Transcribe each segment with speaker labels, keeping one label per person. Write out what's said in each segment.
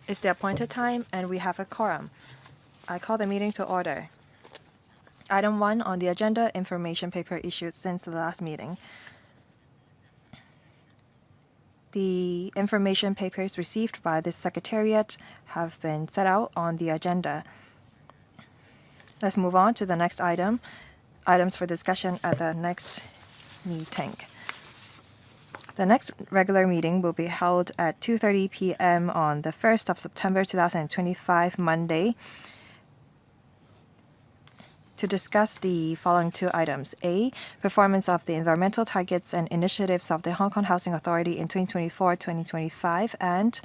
Speaker 1: It's the appointed time, and we have a quorum. I call the meeting to order. Item 1 on the agenda, information paper issued since the last meeting. The information papers received by the Secretariat have been set out on the agenda. Let's move on to the next item, items for discussion at the next meeting. The next regular meeting will be held at 2:30 p.m. on the 1st of September 2025, Monday, to discuss the following two items. A, performance of the environmental targets and initiatives of the Hong Kong Housing Authority in 2024-2025, and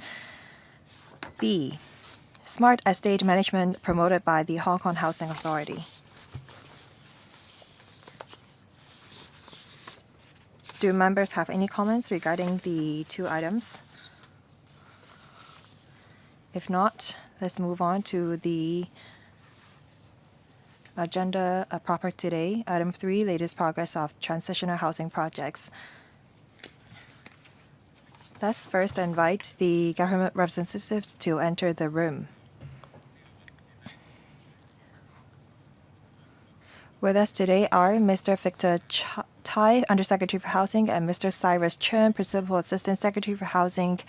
Speaker 1: B, smart estate management promoted by the Hong Kong Housing Authority. Do members have any comments regarding the two items? If not, let's move on to the agenda proper today. Item 3, latest progress of transitional housing projects. Let's first invite the government representatives to enter the room. With us today are Mr. Victor Tai, Undersecretary for Housing, and Mr. Cyrus Chen, Principal Assistant Secretary for Housing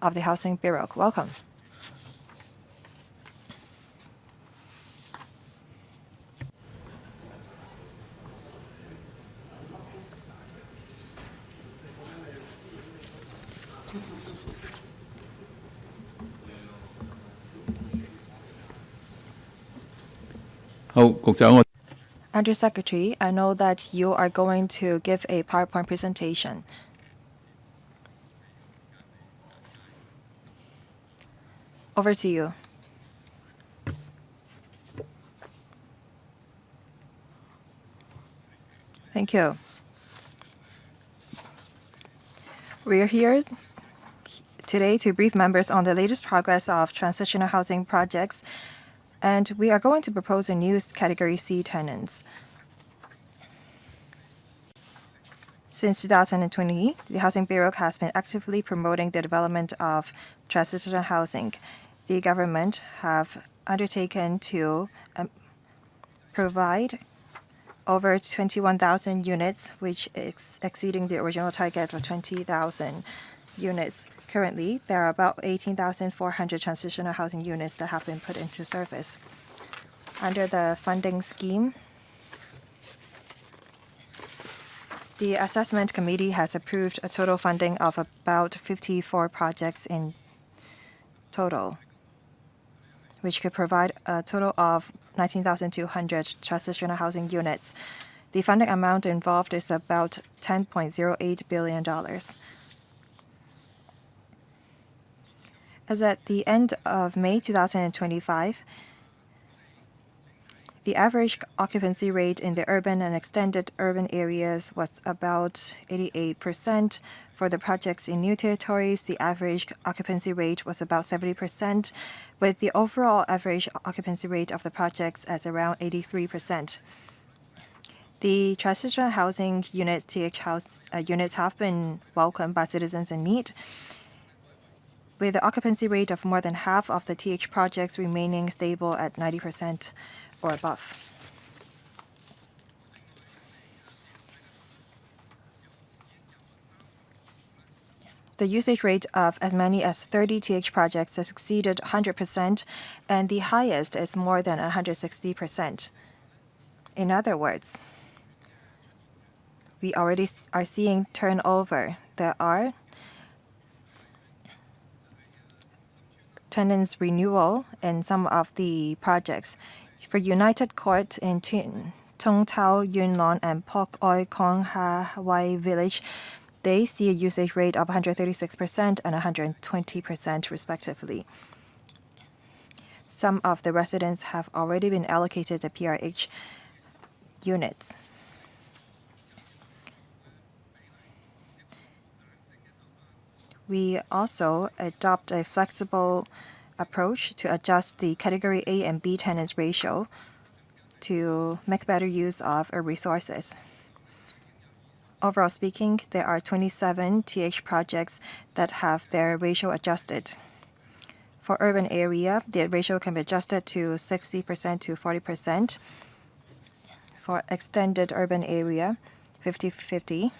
Speaker 1: of the Housing Bureau. Welcome. Undersecretary, I know that you are going to give a PowerPoint presentation. Over to you. Thank you. We are here today to brief members on the latest progress of transitional housing projects, and we are going to propose a new Category C tenants. Since 2020, the Housing Bureau has been actively promoting the development of transitional housing. The government have undertaken to provide over 21,000 units, which is exceeding the original target of 20,000 units. Currently, there are about 18,400 transitional housing units that have been put into service. Under the funding scheme, the Assessment Committee has approved a total funding of about 54 projects in total, which could provide a total of 19,200 transitional housing units. The funding amount involved is about $10.08 billion. As at the end of May 2025, the average occupancy rate in the urban and extended urban areas was about 88%. For the projects in new territories, the average occupancy rate was about 70%, with the overall average occupancy rate of the projects as around 83%. The transitional housing units, TH house units, have been welcomed by citizens in need, with the occupancy rate of more than half of the TH projects remaining stable at 90% or above. The usage rate of as many as 30 TH projects has exceeded 100%, and the highest is more than 160%. In other words, we already are seeing turnover. There are tenants renewal in some of the projects. For United Court in Tung Tau, Yuen Long, and Pok Oi Kong Hawaii Village, they see a usage rate of 136% and 120% respectively. Some of the residents have already been allocated the PRH units. We also adopt a flexible approach to adjust the Category A and B tenants ratio to make better use of our resources. Overall speaking, there are 27 TH projects that have their ratio adjusted. For urban area, the ratio can be adjusted to 60% to 40%. For extended urban area, 50-50.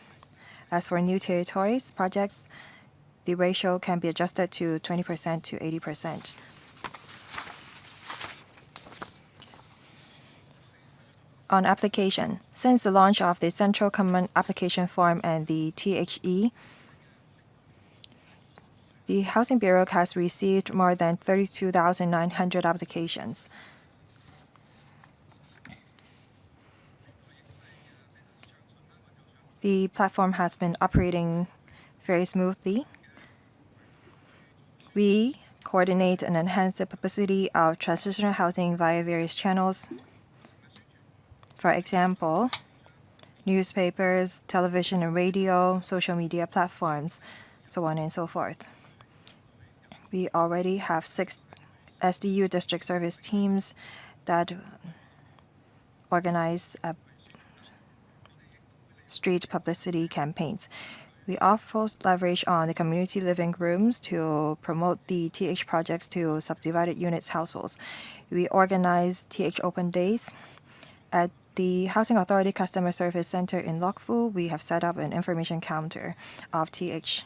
Speaker 1: As for new territories projects, the ratio can be adjusted to 20% to 80%. On application, since the launch of the Central Common Application Form and the THE, the Housing Bureau has received more than 32,900 applications. The platform has been operating very smoothly. We coordinate and enhance the publicity of transitional housing via various channels. For example, newspapers, television and radio, social media platforms, so on and so forth. We already have 6 SDU district service teams that organize street publicity campaigns. We also leverage on the community living rooms to promote the TH projects to subdivided units households. We organize TH Open Days. At the Housing Authority Customer Service Center in Lokfu, we have set up an information counter of TH.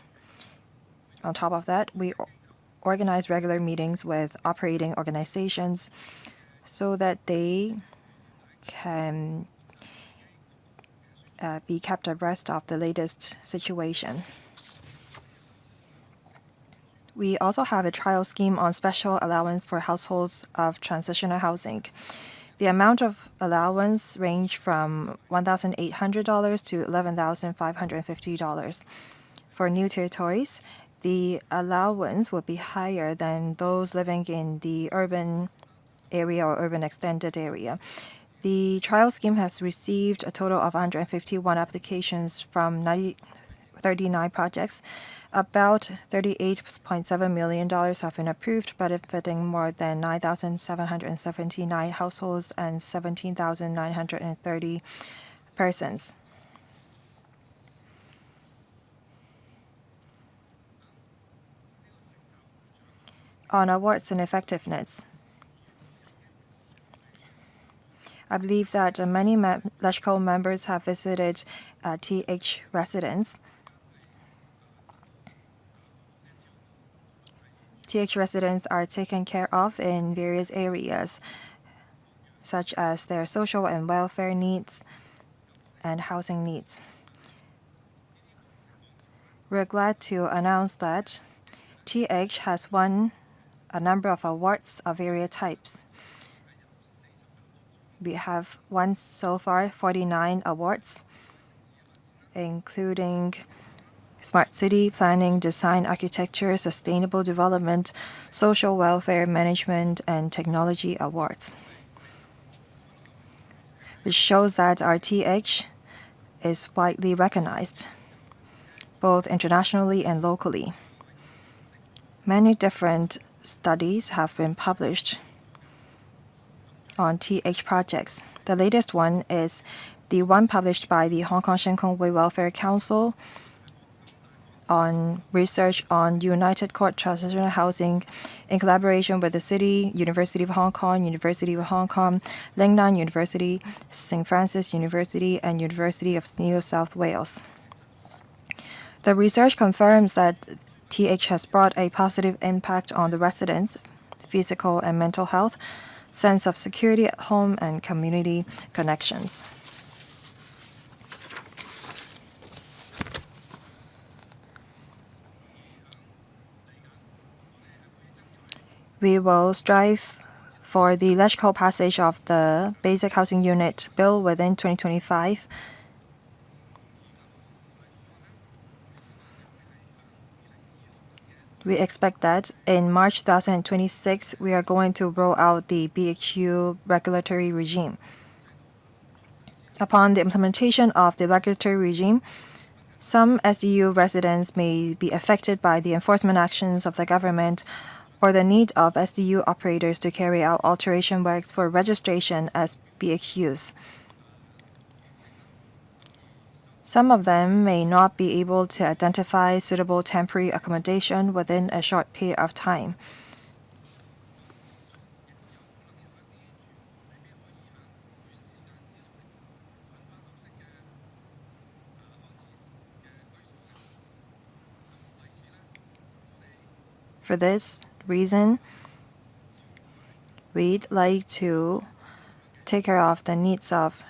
Speaker 1: On top of that, we organize regular meetings with operating organizations so that they can be kept abreast of the latest situation. We also have a trial scheme on special allowance for households of transitional housing. The amount of allowance range from $1,800 to $11,550. For new territories, the allowance would be higher than those living in the urban area or urban extended area. The trial scheme has received a total of 151 applications from 39 projects. About $38.7 million have been approved, benefiting more than 9,779 households and 17,930 persons. On awards and effectiveness, I believe that many LegCo members have visited TH residents. TH residents are taken care of in various areas, such as their social and welfare needs and housing needs. We're glad to announce that TH has won a number of awards of various types. We have won so far 49 awards, including Smart City Planning, Design, Architecture, Sustainable Development, Social Welfare Management, and Technology Awards, which shows that our TH is widely recognized, both internationally and locally. Many different studies have been published on TH projects. The latest one is the one published by the Hong Kong Shen Kong Wei Welfare Council on research on United Court Transitional Housing in collaboration with the City, University of Hong Kong, University of Hong Kong, Lingnan University, St. Francis University, and University of New South Wales. The research confirms that TH has brought a positive impact on the residents' physical and mental health, sense of security at home, and community connections. We will strive for the LegCo passage of the Basic Housing Unit Bill within 2025. We expect that in March 2026, we are going to roll out the BHU regulatory regime. Upon the implementation of the regulatory regime, some SDU residents may be affected by the enforcement actions of the government or the need of SDU operators to carry out alteration works for registration as BHUs. Some of them may not be able to identify suitable temporary accommodation within a short period of time. For this reason, we'd like to take care of the needs of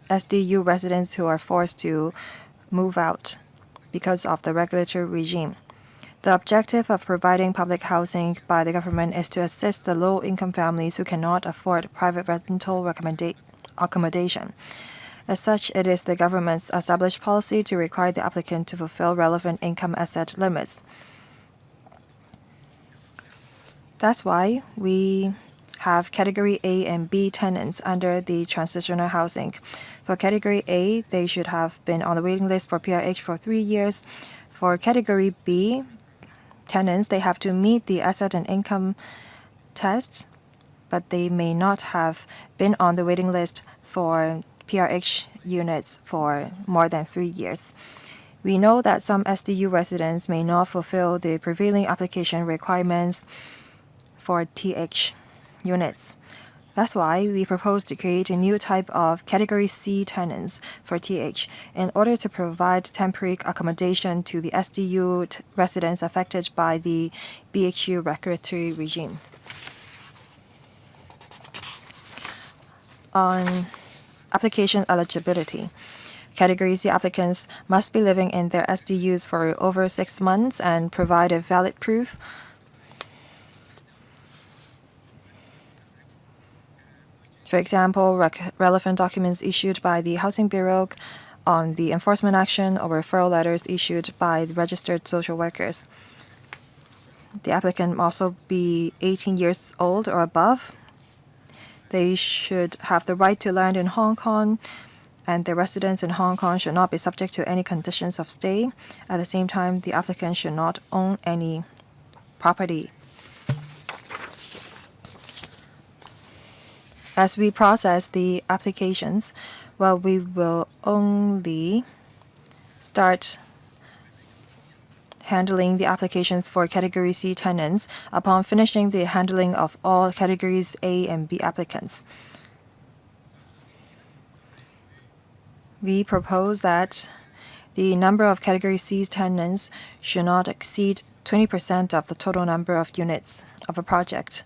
Speaker 1: SDU residents who are forced to move out because of the regulatory regime. The objective of providing public housing by the government is to assist the low-income families who cannot afford private rental accommodation. As such, it is the government's established policy to require the applicant to fulfill relevant income asset limits. That's why we have Category A and B tenants under the transitional housing. For Category A, they should have been on the waiting list for PRH for 3 years. For Category B tenants, they have to meet the asset and income tests, but they may not have been on the waiting list for PRH units for more than 3 years. We know that some SDU residents may not fulfill the prevailing application requirements for TH units. That's why we propose to create a new type of Category C tenants for TH in order to provide temporary accommodation to the SDU residents affected by the BHU regulatory regime. On application eligibility, Category C applicants must be living in their SDUs for over 6 months and provide a valid proof For example, relevant documents issued by the Housing Bureau on the enforcement action or referral letters issued by the registered social workers. The applicant must also be 18 years old or above. They should have the right to land in Hong Kong, and their residence in Hong Kong should not be subject to any conditions of stay. At the same time, the applicant should not own any property. As we process the applications, we will only start handling the applications for Category C tenants upon finishing the handling of all Categories A and B applicants. We propose that the number of Category C tenants should not exceed 20% of the total number of units of a project.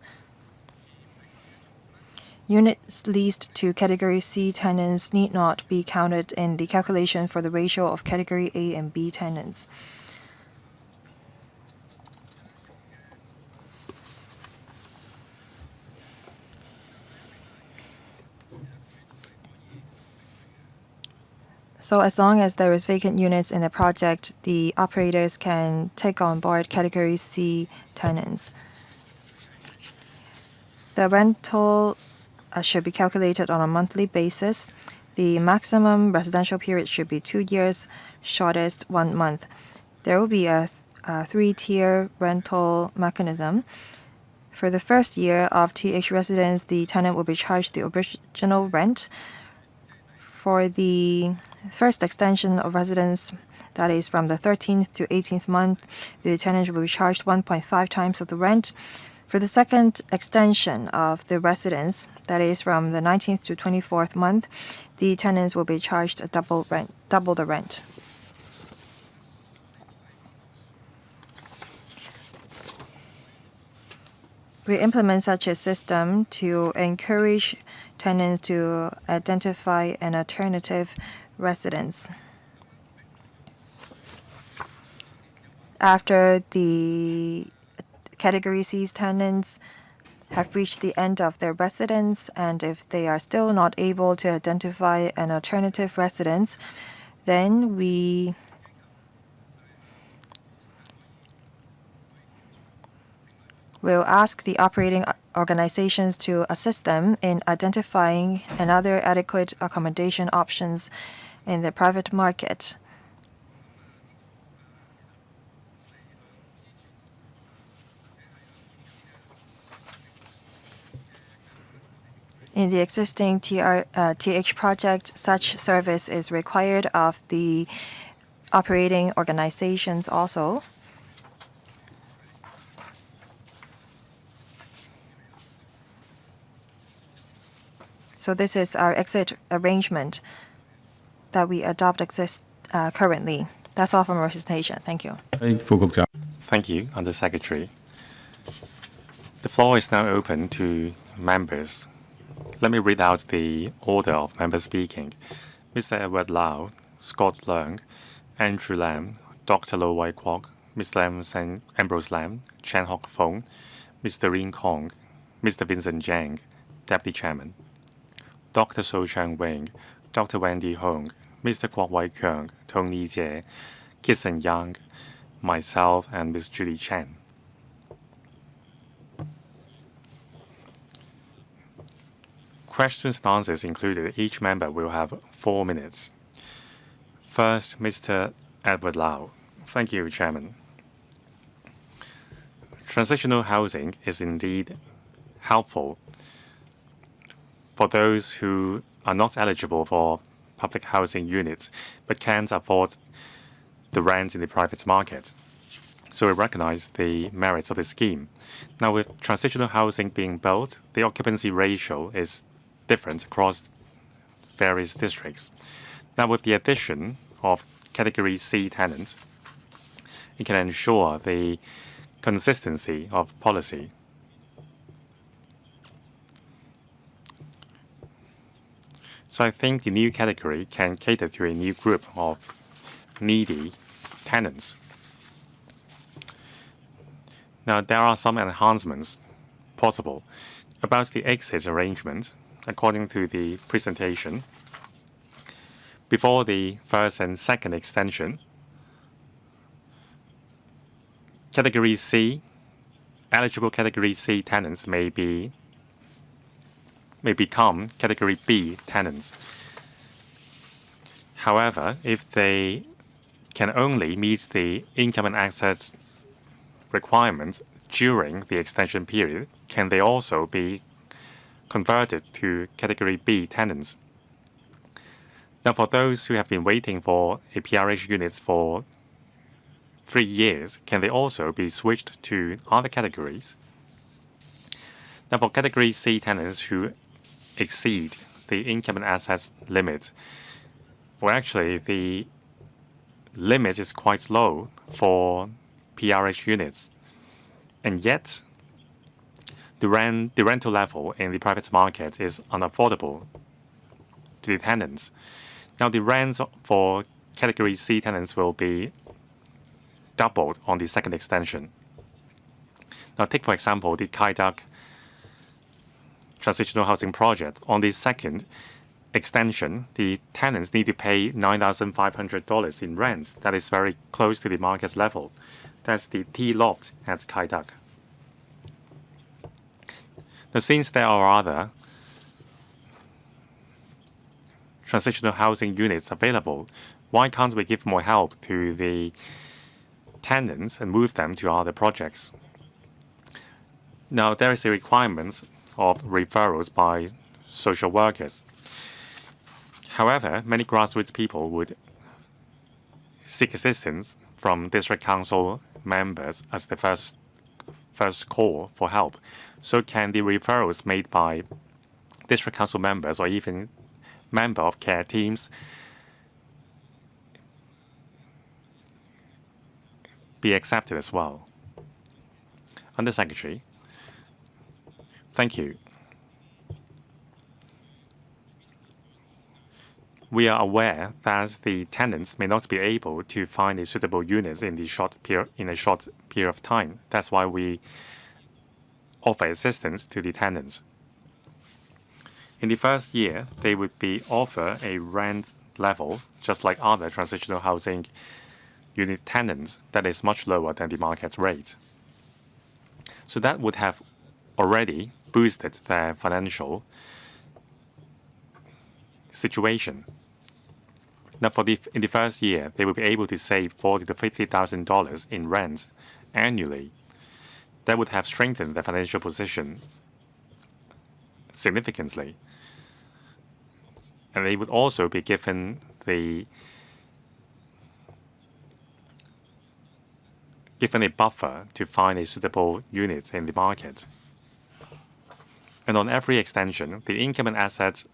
Speaker 1: Units leased to Category C tenants need not be counted in the calculation for the ratio of Category A and B tenants. So as long as there is vacant units in the project, the operators can take on board Category C tenants. The rental should be calculated on a monthly basis. The maximum residential period should be 2 years, shortest 1 month. There will be a 3-tier rental mechanism. For the first year of TH residence, the tenant will be charged the original rent. For the first extension of residence, that is from the 13th to 18th month, the tenant will be charged 1.5 times of the rent. For the second extension of the residence, that is from the 19th to 24th month, the tenants will be charged double the rent. We implement such a system to encourage tenants to identify an alternative residence. After the Category C tenants have reached the end of their residence, and if they are still not able to identify an alternative residence, then we will ask the operating organizations to assist them in identifying another adequate accommodation options in the private market. In the existing TH project, such service is required of the operating organizations also. So this is our exit arrangement that we adopt currently. That's all from our presentation. Thank you.
Speaker 2: Thank you, Under Secretary. The floor is now open to members. Let me read out the order of members speaking. Mr. Edward Lau, Scott Leung, Andrew Lam, Dr. Lo Wai Kwok, Ms. Lam Sang Ambrose Lam, Chan Hock Fong, Mr. Rin Kong, Mr. Vincent Zhang, Deputy Chairman, Dr. So Chang Wing, Dr. Wendy Hong, Mr. Kwok Wai Keung, Tony Jie, Kisan Yang, myself, and Ms. Julie Chen. Questions and answers included. Each member will have 4 minutes. First, Mr. Edward Lau. Thank you, Chairman. Transitional housing is indeed helpful for those who are not eligible for public housing units but can't afford the rent in the private market. So we recognize the merits of the scheme. Now, with transitional housing being built, the occupancy ratio is different across various districts. Now, with the addition of Category C tenants, it can ensure the consistency of policy. So I think the new category can cater to a new group of needy tenants. Now, there are some enhancements possible. About the exit arrangement, according to the presentation, before the first and second extension, Category C, eligible Category C tenants may become Category B tenants. However, if they can only meet the income and assets requirements during the extension period, can they also be converted to Category B tenants? Now, for those who have been waiting for a PRH units for 3 years, can they also be switched to other categories? Now, for Category C tenants who exceed the income and assets limit, well, actually, the limit is quite low for PRH units, and yet the rental level in the private market is unaffordable to the tenants. Now, the rents for Category C tenants will be doubled on the second extension. Now, take for example the Kai Tak transitional housing project. On the second extension, the tenants need to pay $9,500 in rent. That is very close to the market level. That's the T loft at Kai Tak. Now, since there are other transitional housing units available, why can't we give more help to the tenants and move them to other projects? Now, there is a requirement of referrals by social workers. However, many grassroots people would seek assistance from district council members as the first call for help. So can the referrals made by district council members or even member of care teams be accepted as well? Under Secretary. Thank you. We are aware that the tenants may not be able to find a suitable unit in a short period of time. That's why we offer assistance to the tenants. In the first year, they would be offered a rent level just like other transitional housing unit tenants that is much lower than the market rate. So that would have already boosted their financial situation. Now, in the first year, they will be able to save $40,000 to $50,000 in rent annually. That would have strengthened their financial position significantly. And they would also be given a buffer to find a suitable unit in the market. And on every extension, the income and assets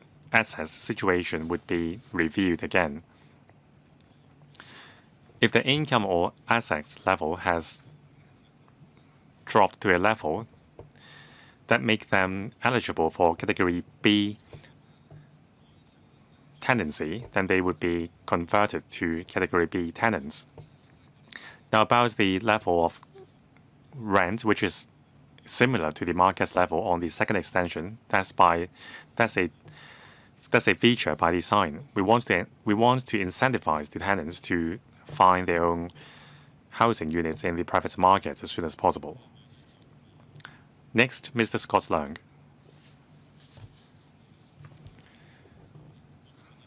Speaker 2: situation would be reviewed again. If the income or assets level has dropped to a level that make them eligible for Category B tenancy, then they would be converted to Category B tenants. Now, about the level of rent, which is similar to the market level on the second extension, that's a feature by design. We want to incentivize the tenants to find their own housing units in the private market as soon as possible. Next, Mr. Scott Leung.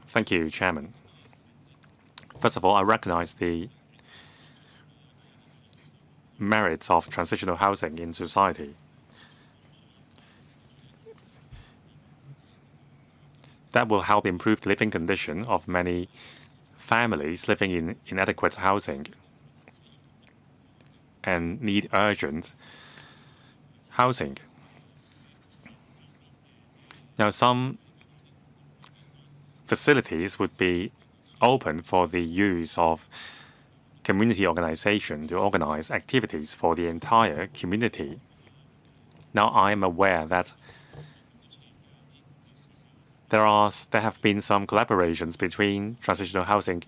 Speaker 2: Thank you, Chairman. First of all, I recognize the merits of transitional housing in society. That will help improve the living condition of many families living in inadequate housing and need urgent housing. Now, some facilities would be open for the use of community organization to organize activities for the entire community. Now, I am aware that there have been some collaborations between transitional housing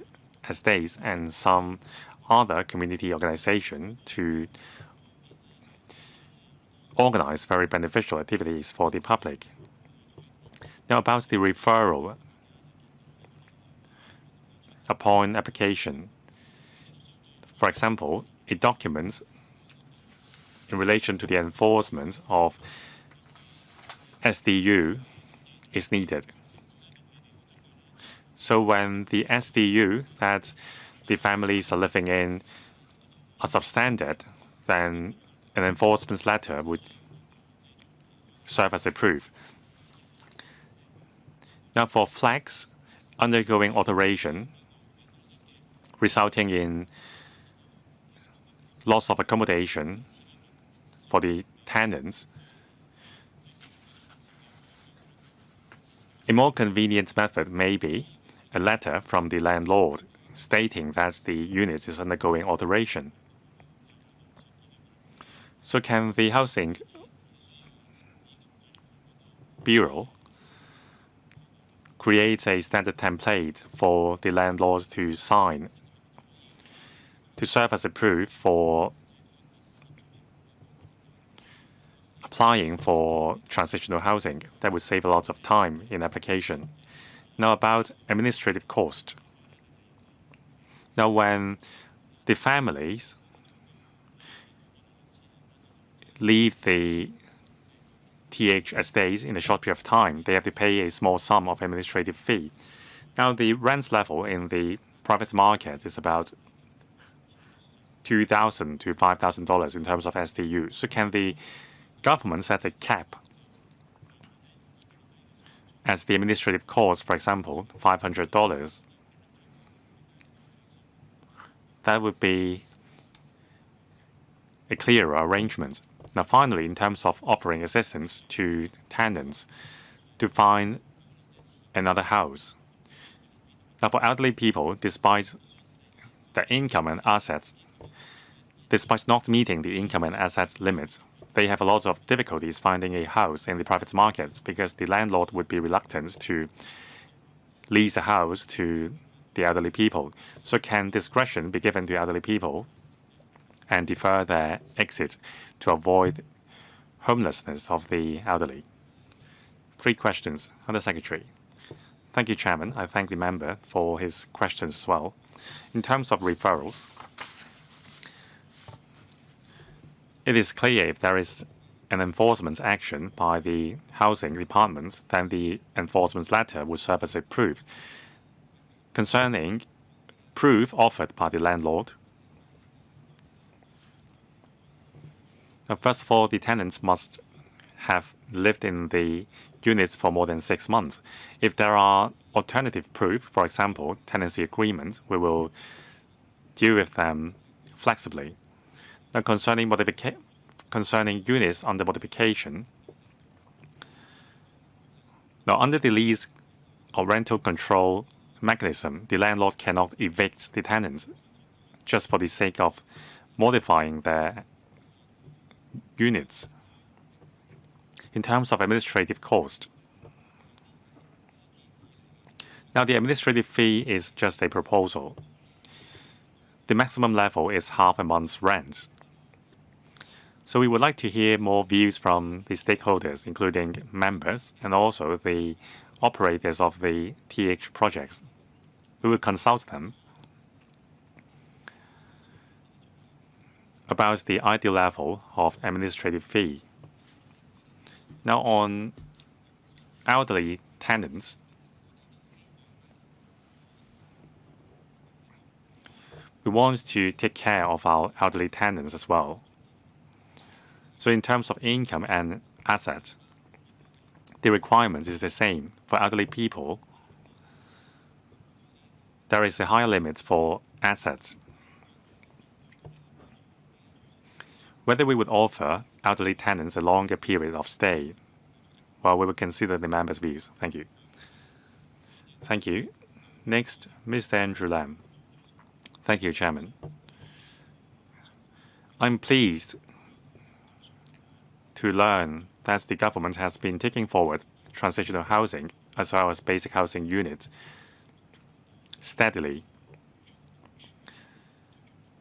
Speaker 2: estates and some other community organization to organize very beneficial activities for the public. Now, about the referral upon application. For example, a document in relation to the enforcement of SDU is needed. So when the SDU that the families are living in are substandard, then an enforcement letter would serve as a proof. Now, for flats undergoing alteration, resulting in loss of accommodation for the tenants, a more convenient method may be a letter from the landlord stating that the unit is undergoing alteration. So can the Housing Bureau create a standard template for the landlords to sign to serve as a proof for applying for transitional housing? That would save a lot of time in application. Now, about administrative cost. Now, when the families leave the TH estates in a short period of time, they have to pay a small sum of administrative fee. Now, the rent level in the private market is about $2,000 to $5,000 in terms of SDU. So can the government set a cap as the administrative cost, for example, $500? That would be a clearer arrangement. Now, finally, in terms of offering assistance to tenants to find another house. Now, for elderly people, despite their income and assets, despite not meeting the income and assets limits, they have a lot of difficulties finding a house in the private markets because the landlord would be reluctant to lease a house to the elderly people. So can discretion be given to elderly people and defer their exit to avoid homelessness of the elderly? 3 questions. Under Secretary. Thank you, Chairman. I thank the member for his questions as well. In terms of referrals, it is clear if there is an enforcement action by the housing department, then the enforcement letter would serve as a proof. Concerning proof offered by the landlord, now, first of all, the tenants must have lived in the units for more than 6 months. If there are alternative proof, for example, tenancy agreements, we will deal with them flexibly. Now, concerning units under modification, now under the lease or rental control mechanism, the landlord cannot evict the tenants just for the sake of modifying their units. In terms of administrative cost, now the administrative fee is just a proposal. The maximum level is half a month's rent. So we would like to hear more views from the stakeholders, including members and also the operators of the TH projects. We will consult them about the ideal level of administrative fee. Now on elderly tenants, we want to take care of our elderly tenants as well. So in terms of income and assets, the requirement is the same. For elderly people, there is a higher limit for assets. Whether we would offer elderly tenants a longer period of stay, well, we will consider the members' views. Thank you. Thank you. Next, Mr. Andrew Lam. Thank you, Chairman. I'm pleased to learn that the government has been taking forward transitional housing as well as basic housing units steadily.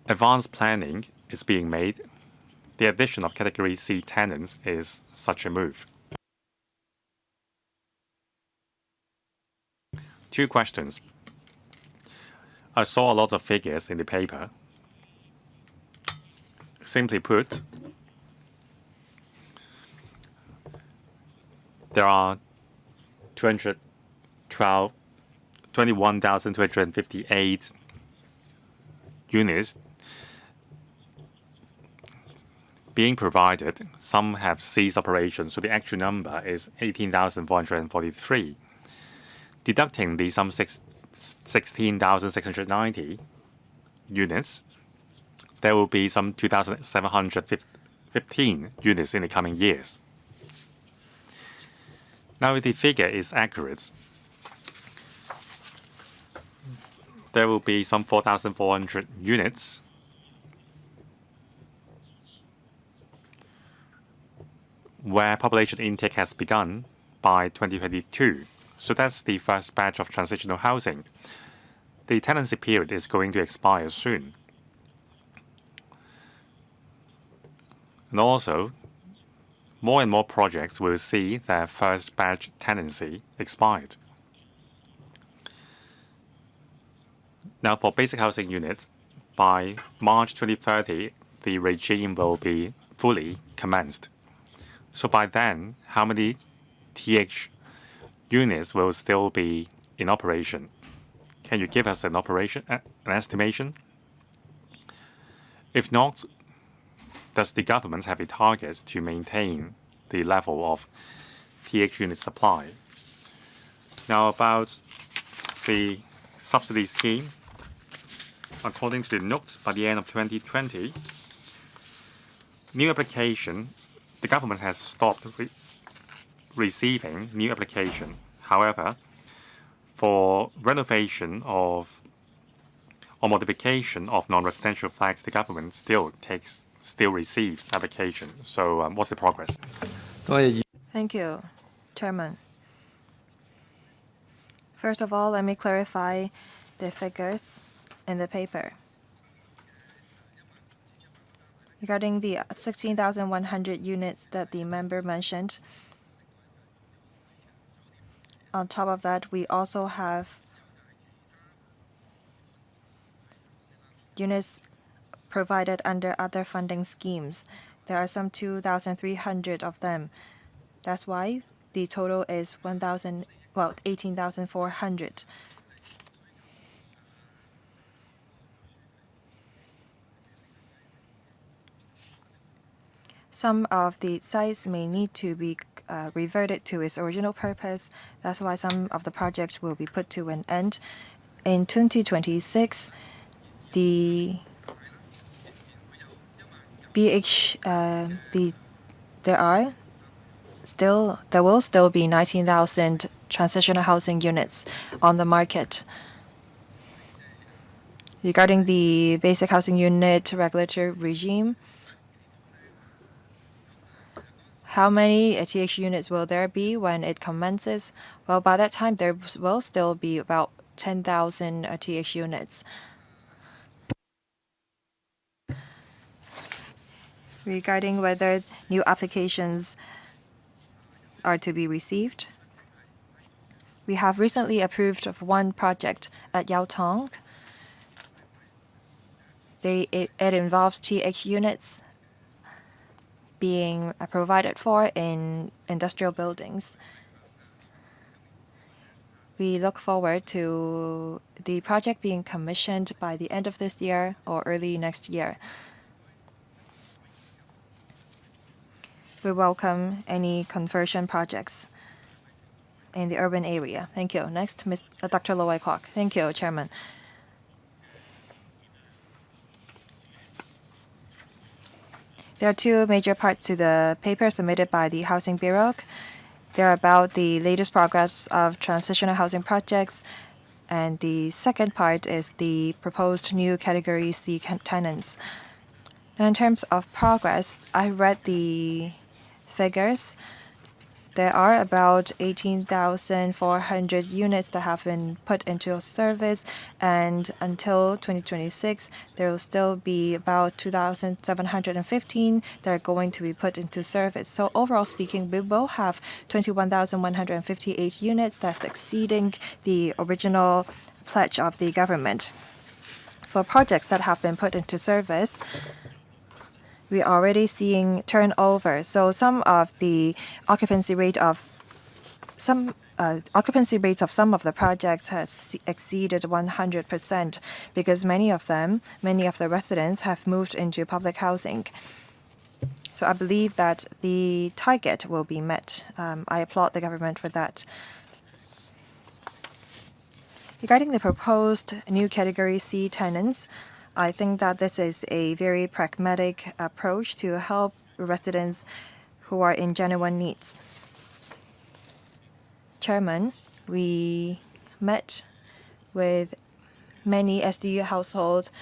Speaker 2: Advanced planning is being made. The addition of Category C tenants is such a move. Two questions. I saw a lot of figures in the paper. Simply put, there are 21,258 units being provided. Some have ceased operation, so the actual number is 18,443. Deducting the some 16,690 units, there will be some 2,715 units in the coming years. Now, if the figure is accurate, there will be some 4,400 units where population intake has begun by 2022. So that's the first batch of transitional housing. The tenancy period is going to expire soon. And also, more and more projects will see their first batch tenancy expired. Now, for basic housing units, by March 2030, the regime will be fully commenced. So by then, how many TH units will still be in operation? Can you give us an estimation? If not, does the government have a target to maintain the level of TH unit supply? Now, about the subsidy scheme, according to the notes, by the end of 2020, the government has stopped receiving new application. However, for renovation of or modification of non-residential flats, the government still receives application. So what's the progress?
Speaker 1: Thank you, Chairman. First of all, let me clarify the figures in the paper. Regarding the 16,100 units that the member mentioned, on top of that, we also have units provided under other funding schemes. There are some 2,300 of them. That's why the total is 18,400. Some of the sites may need to be reverted to its original purpose. That's why some of the projects will be put to an end. In 2026, there will still be 19,000 transitional housing units on the market. Regarding the basic housing unit regulatory regime, How many TH units will there be when it commences? Well, by that time, there will still be about 10,000 TH units. Regarding whether new applications are to be received, we have recently approved of one project at Yaotong. It involves TH units being provided for in industrial buildings. We look forward to the project being commissioned by the end of this year or early next year. We welcome any conversion projects in the urban area. Thank you. Next, Dr. Lo Wai Kwok. Thank you, Chairman. There are two major parts to the paper submitted by the Housing Bureau. They're about the latest progress of transitional housing projects, and the second part is the proposed new Category C tenants. And in terms of progress, I read the figures. There are about 18,400 units that have been put into service, and until 2026, there will still be about 2,715 that are going to be put into service. So overall speaking, we will have 21,158 units that's exceeding the original pledge of the government. For projects that have been put into service, we are already seeing turnover. So some of the occupancy rates of some of the projects has exceeded 100% because many of the residents have moved into public housing. So I believe that the target will be met. I applaud the government for that. Regarding the proposed new Category C tenants, I think that this is a very pragmatic approach to help residents who are in genuine needs. Chairman, we met with many SDU households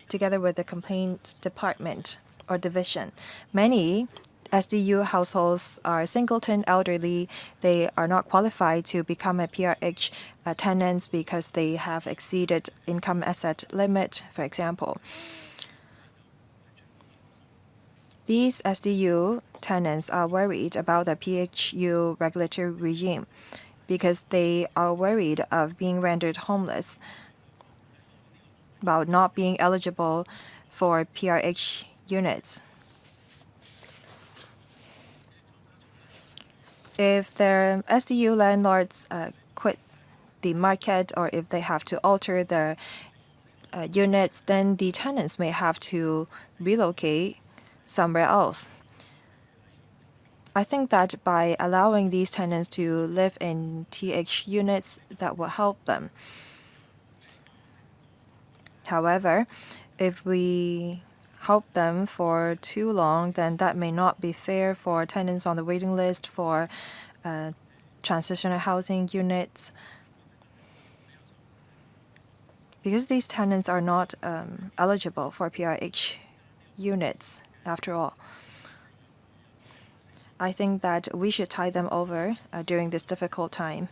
Speaker 1: together with the complaint department or division. Many SDU households are singleton elderly. They are not qualified to become a PRH tenants because they have exceeded income asset limit, for example. These SDU tenants are worried about the PHU regulatory regime because they are worried of being rendered homeless, about not being eligible for PRH units. If their SDU landlords quit the market or if they have to alter their units, then the tenants may have to relocate somewhere else. I think that by allowing these tenants to live in TH units, that will help them. However, if we help them for too long, then that may not be fair for tenants on the waiting list for transitional housing units. Because these tenants are not eligible for PRH units, after all. I think that we should tide them over during this difficult time.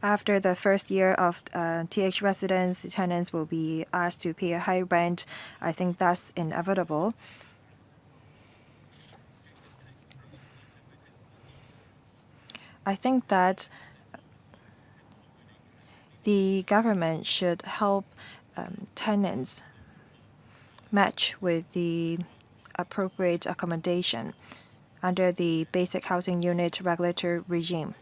Speaker 1: After the first year of TH residence, the tenants will be asked to pay a high rent. I think that's inevitable. I think that the government should help tenants match with the appropriate accommodation under the basic housing unit regulatory regime.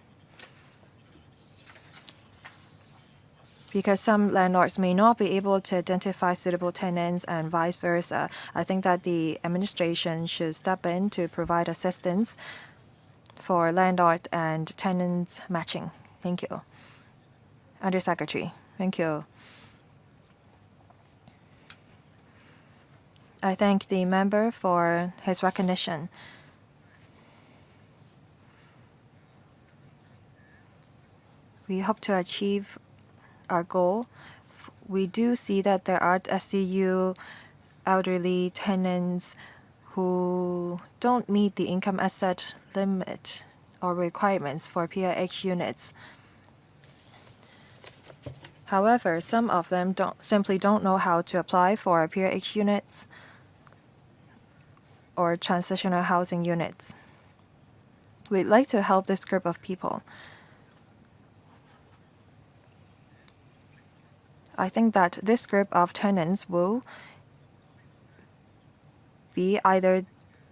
Speaker 1: Because some landlords may not be able to identify suitable tenants and vice versa, I think that the administration should step in to provide assistance for landlord and tenants matching. Thank you. Undersecretary, thank you. I thank the member for his recognition. We hope to achieve our goal. We do see that there are SDU elderly tenants who don't meet the income asset limit or requirements for PIH units. However, some of them simply don't know how to apply for PIH units or transitional housing units. We'd like to help this group of people. I think that this group of tenants will be either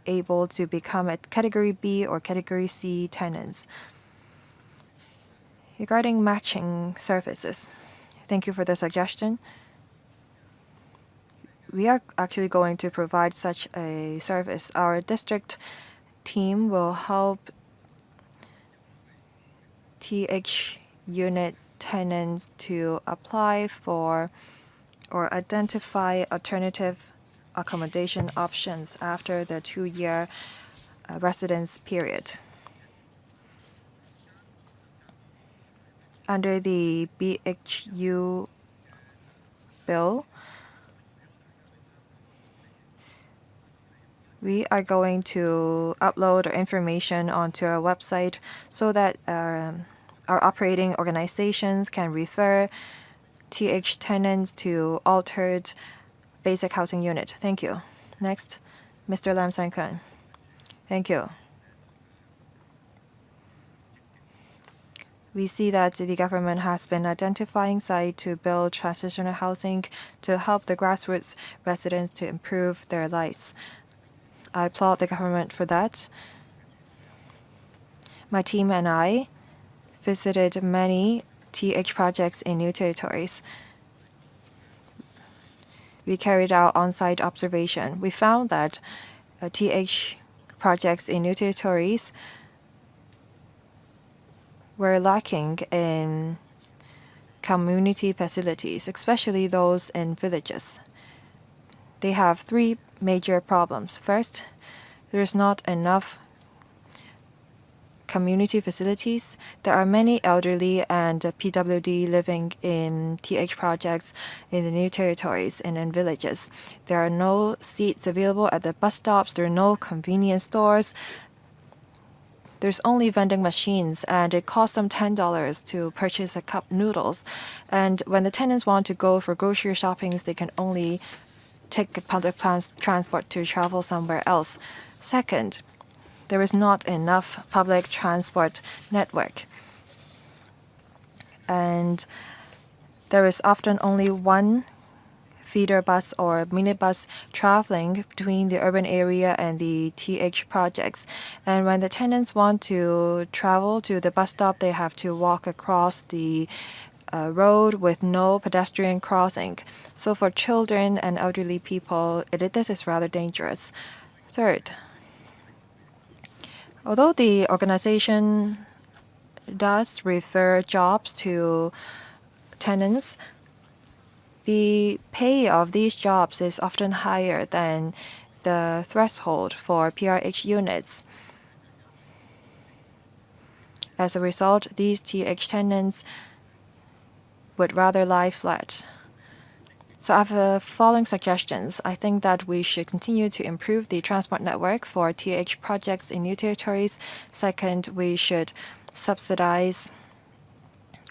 Speaker 1: able to become a Category B or Category C tenants. Regarding matching services, thank you for the suggestion. We are actually going to provide such a service. Our district team will help TH unit tenants to apply for or identify alternative accommodation options after the 2-year residence period. Under the BHU bill, we are going to upload our information onto our website so that our operating organizations can refer TH tenants to altered basic housing unit. Thank you. Next, Mr. Lam San-kun. Thank you. We see that the government has been identifying sites to build transitional housing to help the grassroots residents to improve their lives. I applaud the government for that. My team and I visited many TH projects in new territories. We carried out on-site observation. We found that TH projects in new territories were lacking in community facilities, especially those in villages. They have 3 major problems. First, there is not enough community facilities. There are many elderly and PWD living in TH projects in the new territories and in villages. There are no seats available at the bus stops. There are no convenience stores. There's only vending machines, and it costs them $10 to purchase a cup noodles. And when the tenants want to go for grocery shoppings, they can only take public transport to travel somewhere else. Second, there is not enough public transport network. And there is often only one feeder bus or minibus traveling between the urban area and the TH projects. And when the tenants want to travel to the bus stop, they have to walk across the road with no pedestrian crossing. So for children and elderly people, this is rather dangerous. Third, although the organization does refer jobs to tenants, the pay of these jobs is often higher than the threshold for PRH units. As a result, these TH tenants would rather lie flat. So I have the following suggestions. I think that we should continue to improve the transport network for TH projects in new territories. Second, we should subsidize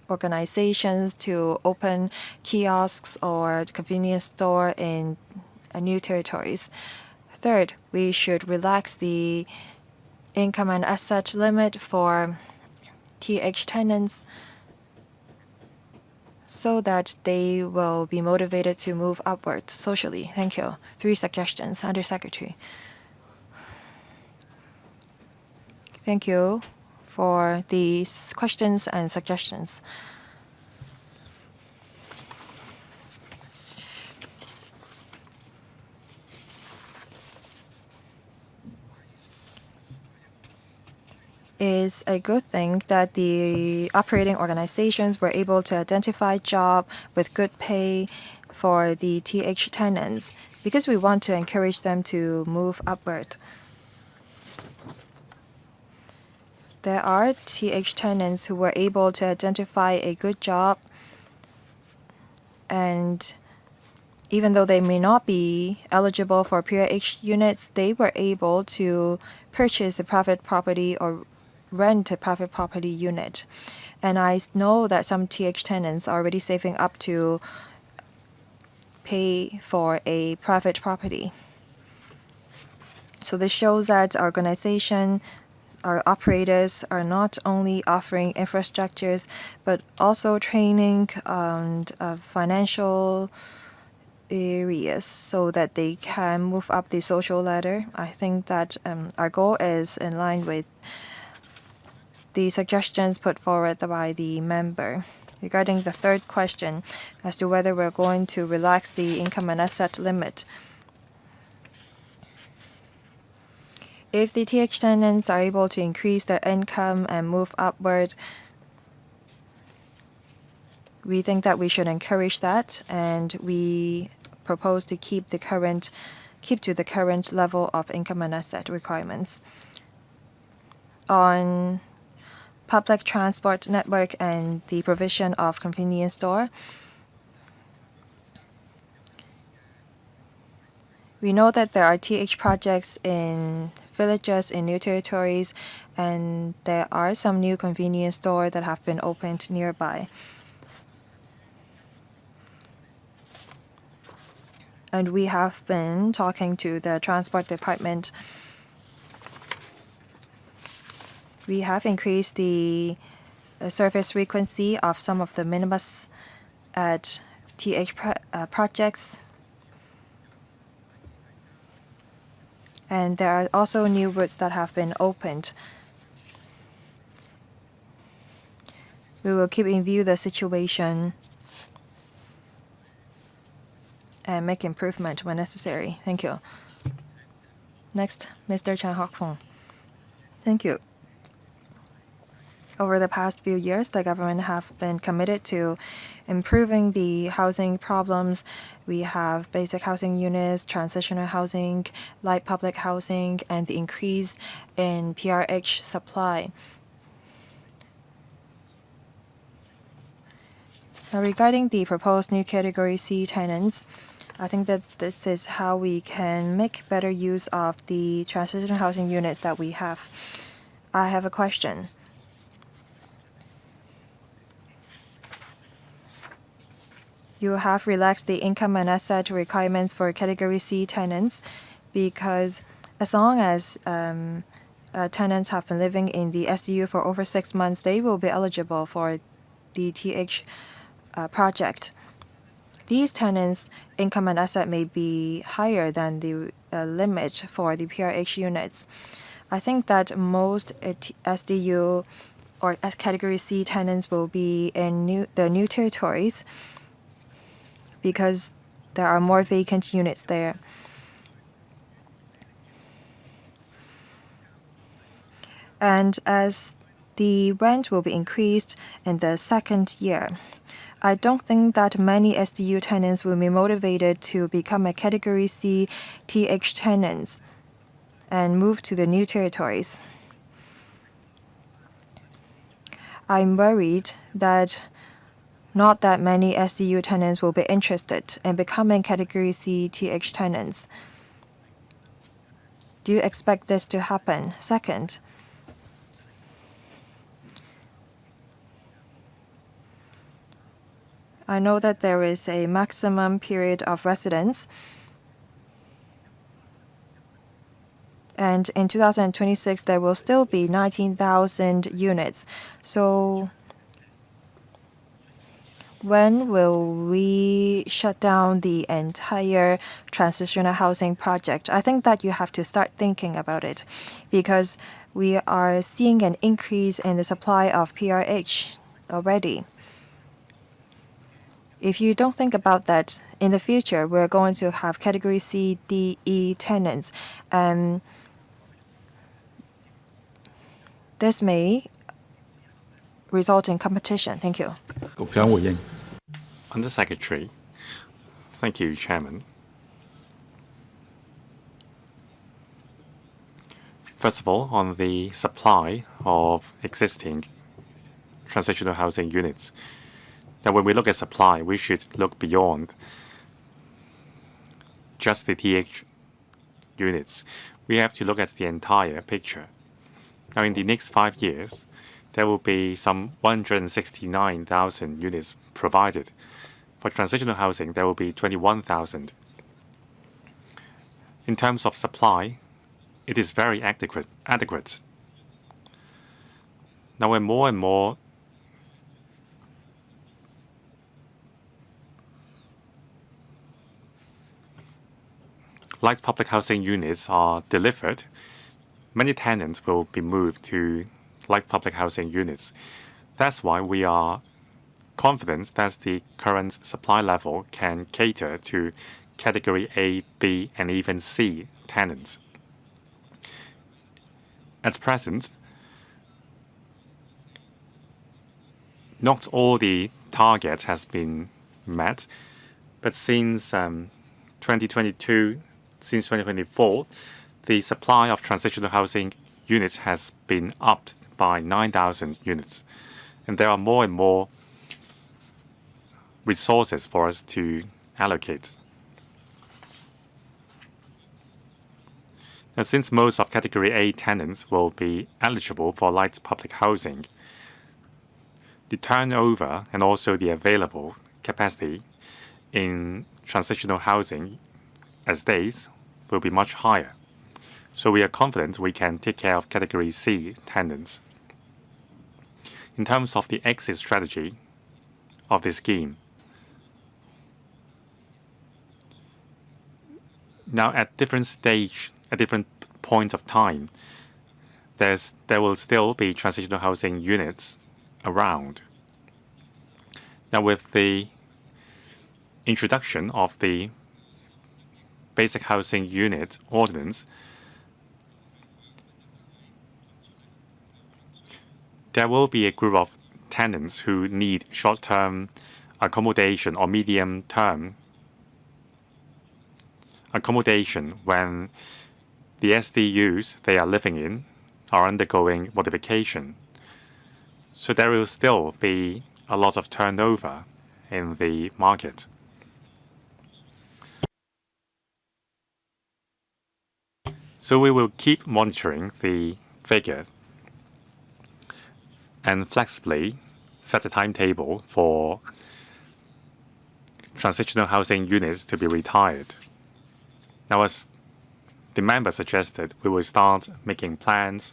Speaker 1: organizations to open kiosks or convenience store in new territories. Third, we should relax the income and asset limit for TH tenants so that they will be motivated to move upward socially. Thank you. 3 suggestions, Undersecretary. Thank you for these questions and suggestions. It's a good thing that the operating organizations were able to identify job with good pay for the TH tenants because we want to encourage them to move upward. There are TH tenants who were able to identify a good job and even though they may not be eligible for PRH units, they were able to purchase a private property or rent a private property unit. And I know that some TH tenants are already saving up to pay for a private property. So this shows that our organization, our operators are not only offering infrastructures, but also training and financial areas so that they can move up the social ladder. I think that our goal is in line with the suggestions put forward by the member. Regarding the third question as to whether we're going to relax the income and asset limit. If the TH tenants are able to increase their income and move upward, we think that we should encourage that, and we propose to keep to the current level of income and asset requirements. On public transport network and the provision of convenience store, we know that there are TH projects in villages in new territories, and there are some new convenience stores that have been opened nearby. And we have been talking to the transport department. We have increased the service frequency of some of the minimus at TH projects. And there are also new routes that have been opened. We will keep in view the situation and make improvement when necessary. Thank you. Next, Mr. Chan Hock-Fong. Thank you. Over the past few years, the government have been committed to improving the housing problems. We have basic housing units, transitional housing, light public housing, and the increase in PRH supply. Now, regarding the proposed new Category C tenants, I think that this is how we can make better use of the transitional housing units that we have. I have a question. You have relaxed the income and asset requirements for Category C tenants because as long as tenants have been living in the SDU for over 6 months, they will be eligible for the TH project. These tenants' income and asset may be higher than the limit for the PRH units. I think that most SDU or Category C tenants will be in the new territories because there are more vacant units there. And as the rent will be increased in the second year, I don't think that many SDU tenants will be motivated to become a Category C TH tenants and move to the new territories. I'm worried that not that many SDU tenants will be interested in becoming Category C TH tenants. Do you expect this to happen? Second, I know that there is a maximum period of residence, and in 2026 there will still be 19,000 units. So when will we shut down the entire transitional housing project? I think that you have to start thinking about it because we are seeing an increase in the supply of PRH already. If you don't think about that, in the future, we're going to have Category C, D, E tenants. And this may result in competition. Thank you.
Speaker 2: Undersecretary. Thank you, Chairman. First of all, on the supply of existing transitional housing units, that when we look at supply, we should look beyond just the TH units. We have to look at the entire picture. Now, in the next 5 years, there will be some 169,000 units provided. For transitional housing, there will be 21,000. In terms of supply, it is very adequate. Now, when more and more light public housing units are delivered, many tenants will be moved to light public housing units. That's why we are confident that the current supply level can cater to category A, B, and even C tenants. At present, not all the target has been met, but since 2022, since 2024, the supply of transitional housing units has been upped by 9,000 units. And there are more and more resources for us to allocate. Now, since most of Category A tenants will be eligible for light public housing, the turnover and also the available capacity in transitional housing estates will be much higher. So we are confident we can take care of Category C tenants. In terms of the exit strategy of this scheme, now at different points of time, there will still be transitional housing units around. Now, with the introduction of the Basic Housing Unit Ordinance, there will be a group of tenants who need short-term accommodation or medium-term accommodation when the SDUs they are living in are undergoing modification. So there will still be a lot of turnover in the market. So we will keep monitoring the figure and flexibly set a timetable for transitional housing units to be retired. Now, as the member suggested, we will start making plans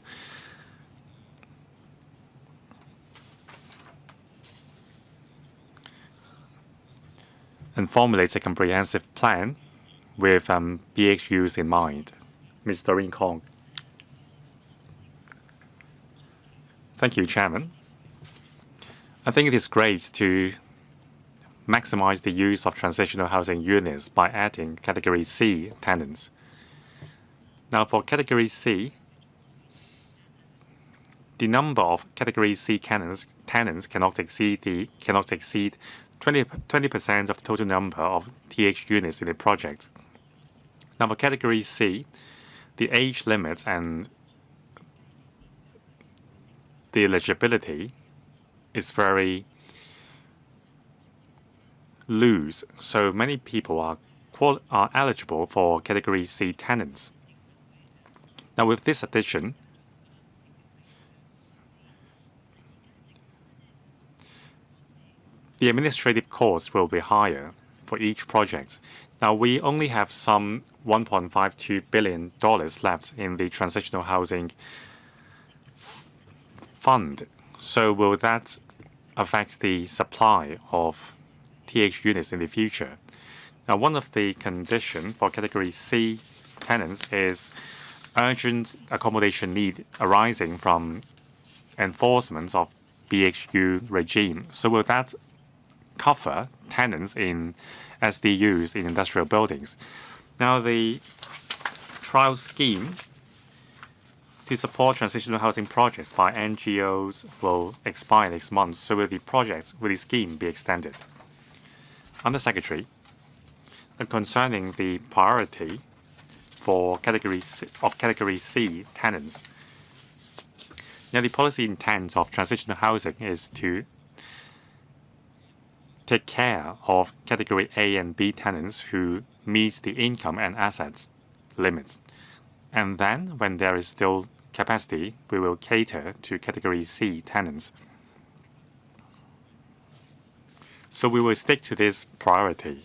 Speaker 2: and formulate a comprehensive plan with BHUs in mind. Ms. Doreen Kong. Thank you, Chairman. I think it is great to maximize the use of transitional housing units by adding Category C tenants. Now, for Category C, the number of Category C tenants cannot exceed 20% of the total number of TH units in the project. Now, for Category C, the age limit and the eligibility is very loose, so many people are eligible for Category C tenants. Now, with this addition, the administrative costs will be higher for each project. Now, we only have some $1.52 billion left in the transitional housing fund. So will that affect the supply of TH units in the future? Now, one of the conditions for Category C tenants is urgent accommodation need arising from enforcement of BHU regime. So will that cover tenants in SDUs in industrial buildings? Now, the trial scheme to support transitional housing projects by NGOs will expire next month. So will the scheme be extended? Under Secretary, concerning the priority for Category C tenants, now the policy intent of transitional housing is to take care of Category A and B tenants who meets the income and assets limits. And then, when there is still capacity, we will cater to Category C tenants. So we will stick to this priority.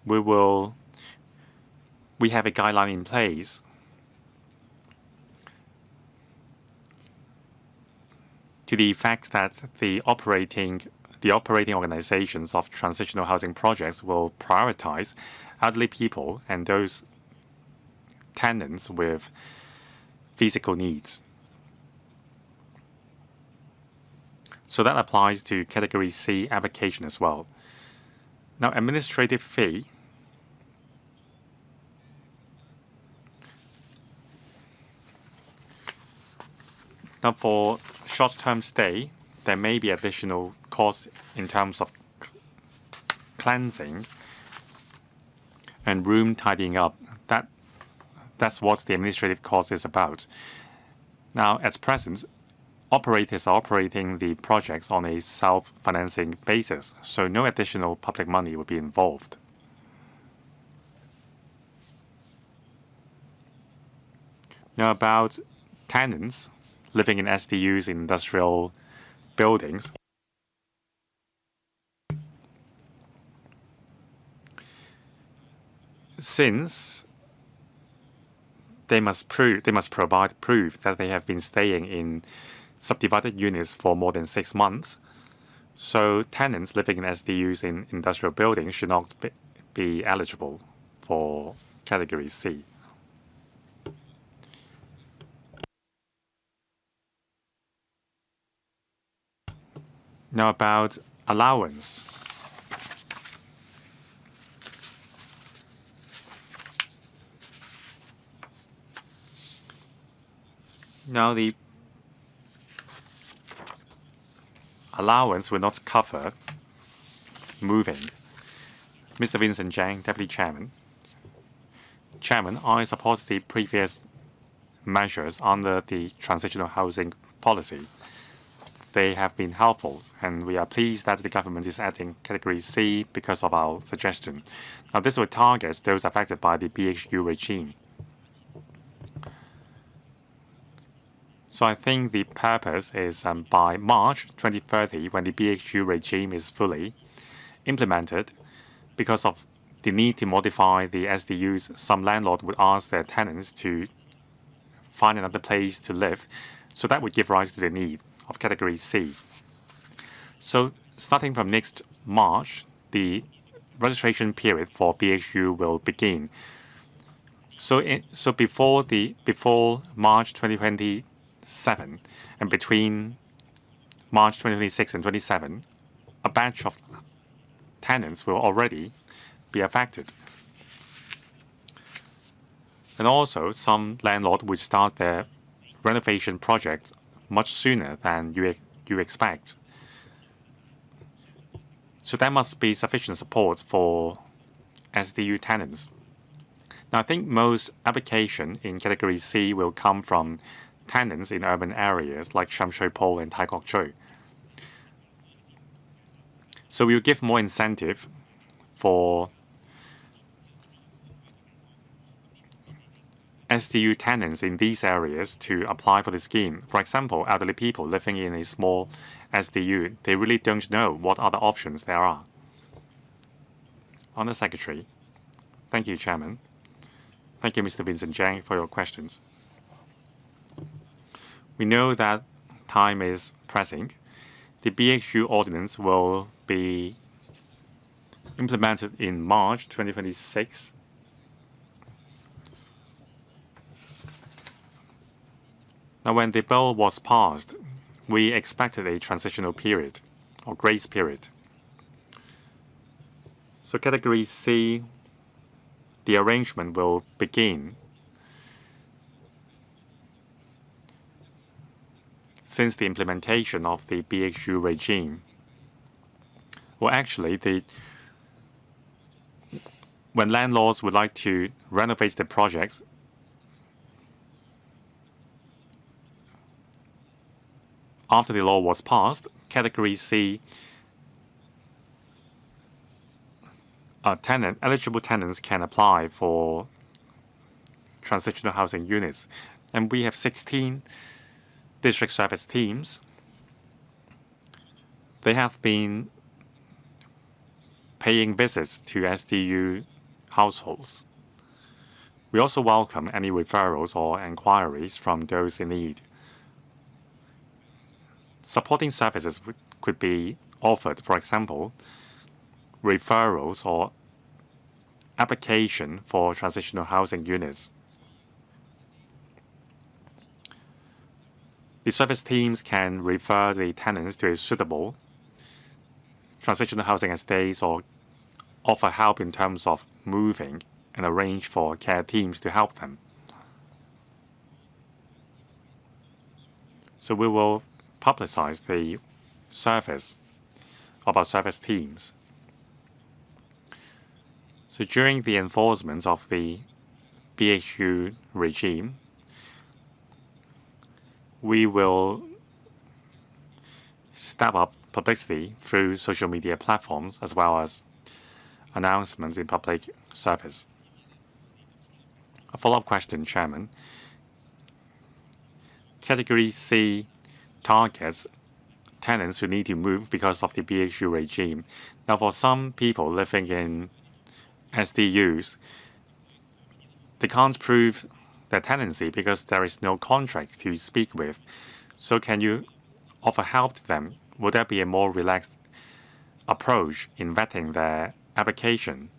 Speaker 2: We have a guideline in place to the effect that the operating organizations of transitional housing projects will prioritize elderly people and those tenants with physical needs. So that applies to Category C application as well. Now, administrative fee. Now, for short-term stay, there may be additional costs in terms of cleansing and room tidying up. That's what the administrative cost is about. Now, at present, operators are operating the projects on a self-financing basis, so no additional public money will be involved. Now, about tenants living in SDUs in industrial buildings. Since they must provide proof that they have been staying in subdivided units for more than 6 months, so tenants living in SDUs in industrial buildings should not be eligible for Category C. Now about allowance. Now the allowance will not cover moving. Mr. Vincent Zhang, Deputy Chairman. Chairman, I support the previous measures under the transitional housing policy. They have been helpful, and we are pleased that the government is adding Category C because of our suggestion. Now, this will target those affected by the BHU regime. So I think the purpose is by March 2030, when the BHU regime is fully implemented, because of the need to modify the SDUs, some landlords would ask their tenants to find another place to live. So that would give rise to the need of Category C. So starting from next March, the registration period for BHU will begin. So before March 2027 and between March 2026 and 27, a batch of tenants will already be affected. And also, some landlords will start their renovation project much sooner than you expect. So there must be sufficient support for SDU tenants. Now, I think most application in Category C will come from tenants in urban areas like Sham, Shui and Tai Kok Tsui. So we'll give more incentive for SDU tenants in these areas to apply for the scheme. For example, elderly people living in a small SDU, they really don't know what other options there are. Honour Secretary. Thank you, Chairman. Thank you, Mr. Vincent Zhang, for your questions. We know that time is pressing. The BHU ordinance will be implemented in March 2026. Now, when the bill was passed, we expected a transitional period or grace period. So Category C, the arrangement will begin since the implementation of the BHU regime. Well, actually, when landlords would like to renovate their projects, after the law was passed, Category C eligible tenants can apply for transitional housing units. And we have 16 district service teams. They have been paying visits to SDU households. We also welcome any referrals or inquiries from those in need. Supporting services could be offered, for example, referrals or application for transitional housing units. The service teams can refer the tenants to a suitable transitional housing estates or offer help in terms of moving and arrange for care teams to help them. So we will publicize the service of our service teams. So during the enforcement of the BHU regime, we will step up publicity through social media platforms as well as announcements in public service. A follow-up question, Chairman. Category C targets tenants who need to move because of the BHU regime. Now, for some people living in SDUs, they can't prove their tenancy because there is no contract to speak with. So can you offer help to them? Would there be a more relaxed approach in vetting their application?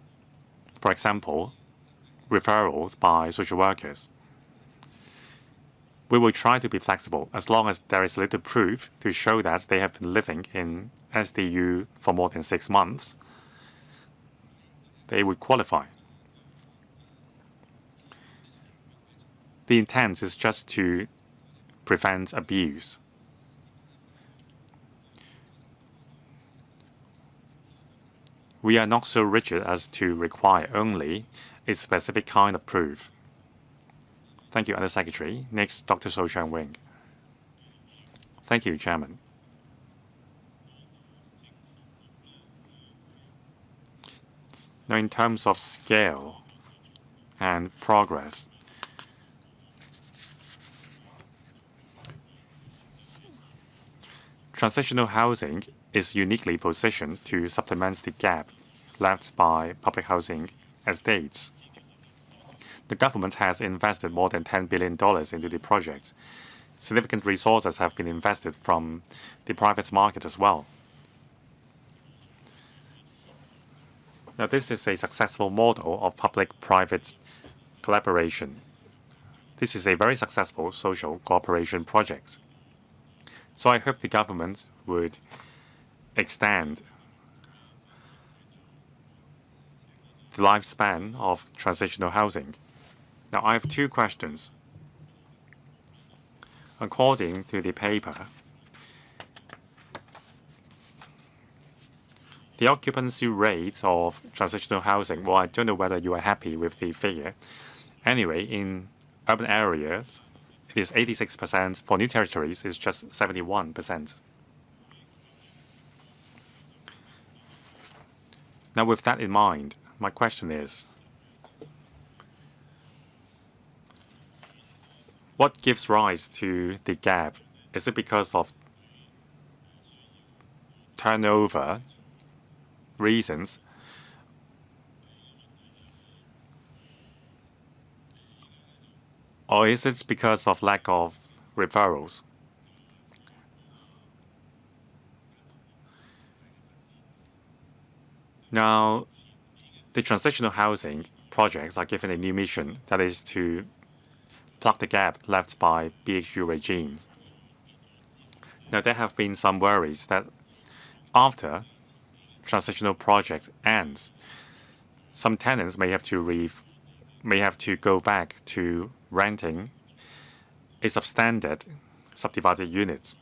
Speaker 2: For example, referrals by social workers. We will try to be flexible as long as there is little proof to show that they have been living in SDU for more than 6 months. They would qualify. The intent is just to prevent abuse. We are not so rigid as to require only a specific kind of proof. Thank you, Under Secretary. Next, Dr. So Chang-Wing. Thank you, Chairman. Now, in terms of scale and progress, transitional housing is uniquely positioned to supplement the gap left by public housing estates. The government has invested more than $10 billion into the project. Significant resources have been invested from the private market as well. Now, this is a successful model of public-private collaboration. This is a very successful social cooperation project. So I hope the government would extend the lifespan of transitional housing. Now, I have 2 questions. According to the paper, the occupancy rate of transitional housing, well, I don't know whether you are happy with the figure. Anyway, in urban areas, it is 86%. For new territories, it's just 71%. Now, with that in mind, my question is, what gives rise to the gap? Is it because of turnover reasons? Or is it because of lack of referrals? Now, the transitional housing projects are given a new mission, that is to plug the gap left by BHU regimes. Now, there have been some worries that after transitional project ends, some tenants may have to go back to renting a substandard subdivided units.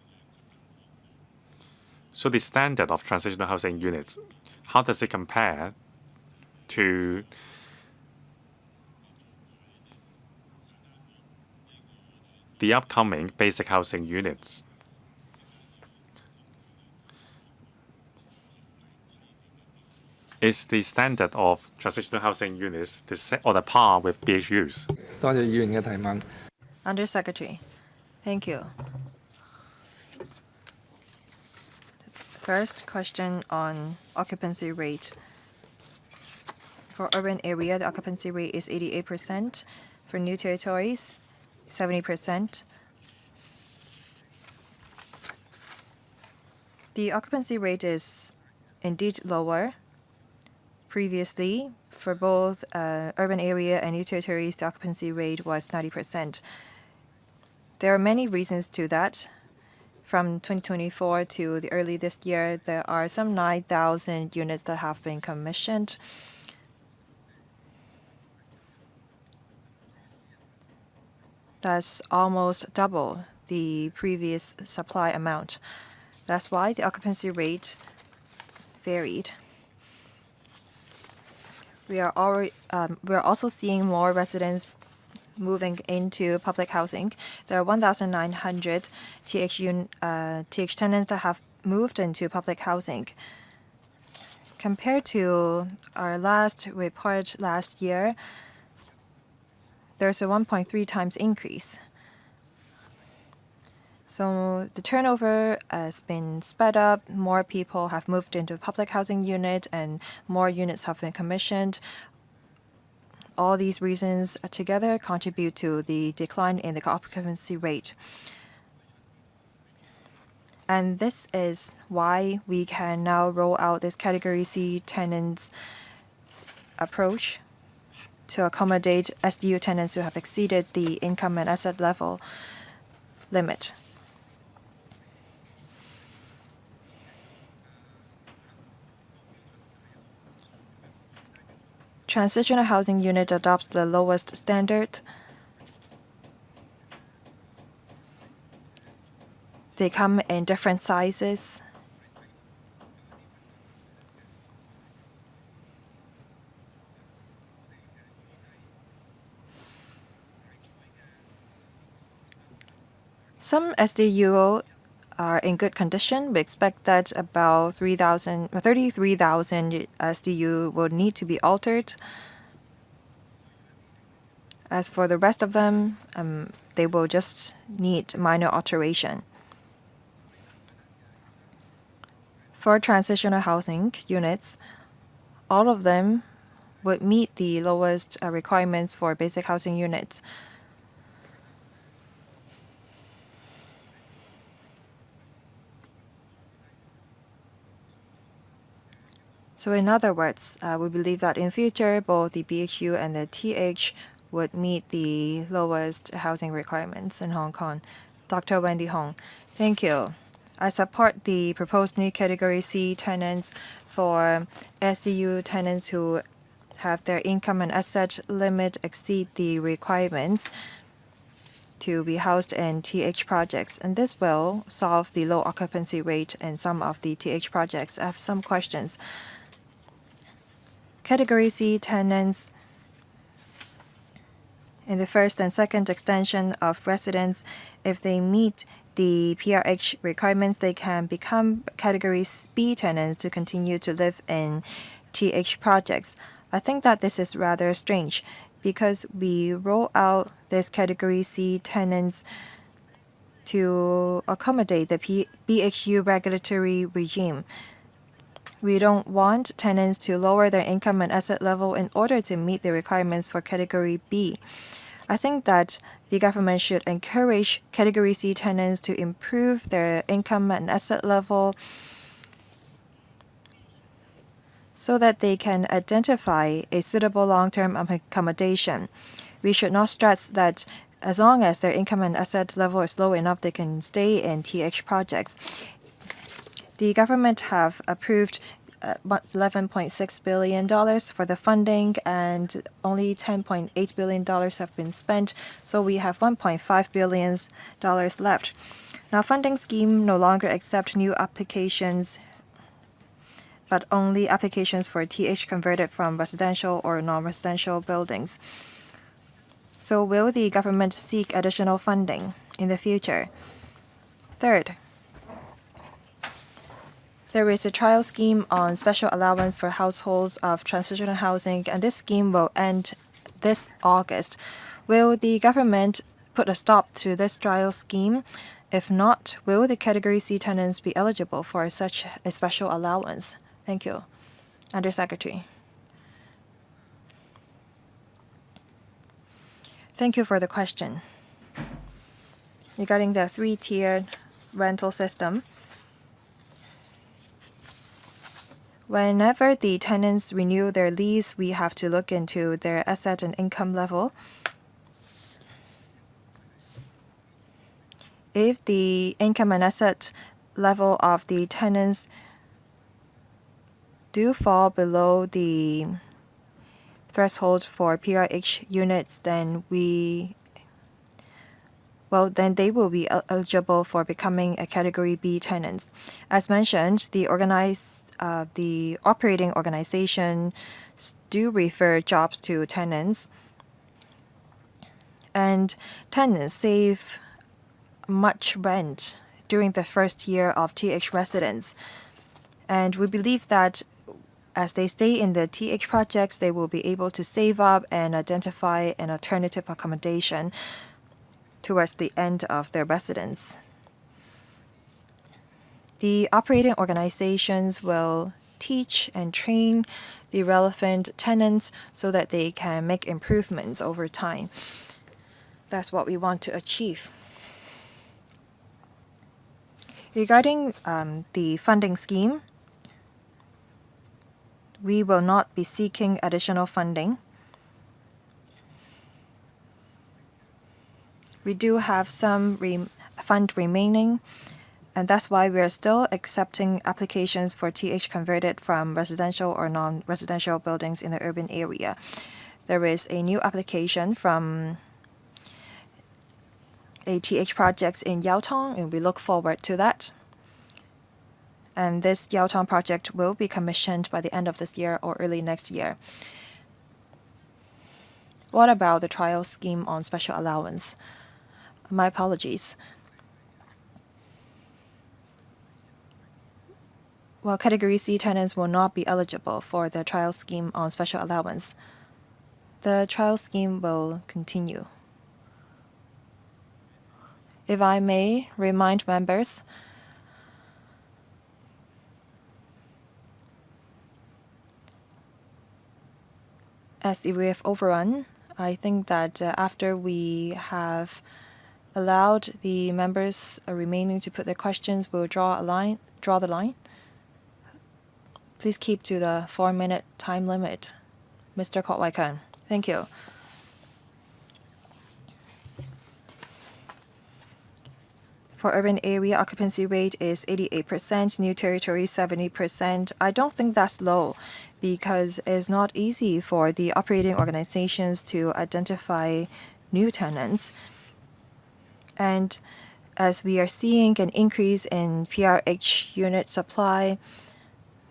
Speaker 2: So the standard of transitional housing units, how does it compare to the upcoming basic housing units? Is the standard of transitional housing units on a par with BHUs?
Speaker 3: 多謝議員嘅提問。
Speaker 1: Undersecretary, thank you. First question on occupancy rate. For urban area, the occupancy rate is 88%. For new territories, 70%. The occupancy rate is indeed lower. Previously, for both urban area and new territories, the occupancy rate was 90%. There are many reasons to that. From 2024 to the early this year, there are some 9,000 units that have been commissioned. That's almost double the previous supply amount. That's why the occupancy rate varied. We are also seeing more residents moving into public housing. There are 1,900 TH tenants that have moved into public housing. Compared to our last report last year, there's a 1.3 times increase. So the turnover has been sped up, more people have moved into public housing unit, and more units have been commissioned. All these reasons together contribute to the decline in the occupancy rate. And this is why we can now roll out this Category C tenants approach to accommodate SDU tenants who have exceeded the income and asset level limit. Transitional housing unit adopts the lowest standard. They come in different sizes. Some SDU are in good condition. We expect that about 33,000 SDU will need to be altered. As for the rest of them, they will just need minor alteration. For transitional housing units, all of them would meet the lowest requirements for basic housing units. So in other words, we believe that in future, both the BHU and the TH would meet the lowest housing requirements in Hong Kong. Dr. Wendy Hong, thank you. I support the proposed new Category C tenants for SDU tenants who have their income and asset limit exceed the requirements to be housed in TH projects, and this will solve the low occupancy rate in some of the TH projects. I have some questions. Category C tenants in the first and second extension of residence, if they meet the PRH requirements, they can become Category B tenants to continue to live in TH projects. I think that this is rather strange because we roll out this Category C tenants to accommodate the BHU regulatory regime. We don't want tenants to lower their income and asset level in order to meet the requirements for Category B. I think that the government should encourage Category C tenants to improve their income and asset level so that they can identify a suitable long-term accommodation. We should not stress that as long as their income and asset level is low enough, they can stay in TH projects. The government have approved $11.6 billion for the funding, and only $10.8 billion have been spent, so we have $1.5 billion left. Now, funding scheme no longer accept new applications, but only applications for TH converted from residential or non-residential buildings. So will the government seek additional funding in the future? Third, There is a trial scheme on special allowance for households of transitional housing, and this scheme will end this August. Will the government put a stop to this trial scheme? If not, will the Category C tenants be eligible for such a special allowance? Thank you. Undersecretary. Thank you for the question. Regarding the three-tiered rental system, whenever the tenants renew their lease, we have to look into their asset and income level. If the income and asset level of the tenants do fall below the threshold for PRH units, then they will be eligible for becoming a Category B tenants. As mentioned, the operating organization do refer jobs to tenants, and tenants save much rent during the first year of TH residence. And we believe that as they stay in the TH projects, they will be able to save up and identify an alternative accommodation towards the end of their residence. The operating organizations will teach and train the relevant tenants so that they can make improvements over time. That's what we want to achieve. Regarding the funding scheme, we will not be seeking additional funding. We do have some fund remaining, and that's why we are still accepting applications for TH converted from residential or non-residential buildings in the urban area. There is a new application from ATH projects in Yaotong, and we look forward to that. And this Yaotong project will be commissioned by the end of this year or early next year. What about the trial scheme on special allowance? My apologies. Well, Category C tenants will not be eligible for the trial scheme on special allowance. The trial scheme will continue. If I may remind members, as if we have overrun, I think that after we have allowed the members remaining to put their questions, we'll draw the line. Please keep to the 4-minute time limit. Mr. Kwok Wai-kan. Thank you. For urban area, occupancy rate is 88%, new territory 70%. I don't think that's low because it's not easy for the operating organizations to identify new tenants. And as we are seeing an increase in PRH unit supply,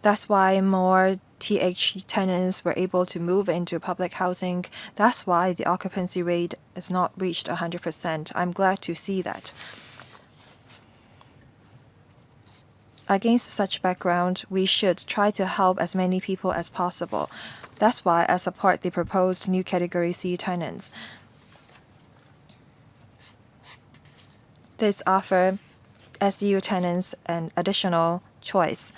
Speaker 1: that's why more TH tenants were able to move into public housing. That's why the occupancy rate has not reached 100%. I'm glad to see that. Against such background, we should try to help as many people as possible. That's why I support the proposed new Category C tenants. This offers SDU tenants an additional choice.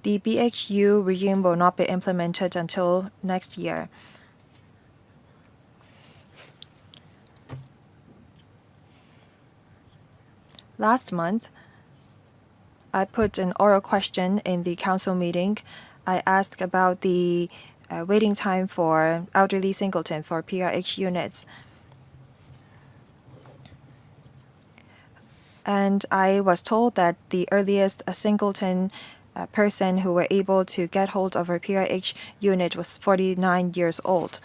Speaker 1: The BHU regime will not be implemented until next year. Last month, I put an oral question in the council meeting. I asked about the waiting time for elderly singleton for PRH units. And I was told that the earliest a singleton person who were able to get hold of a PRH unit was 49 years old.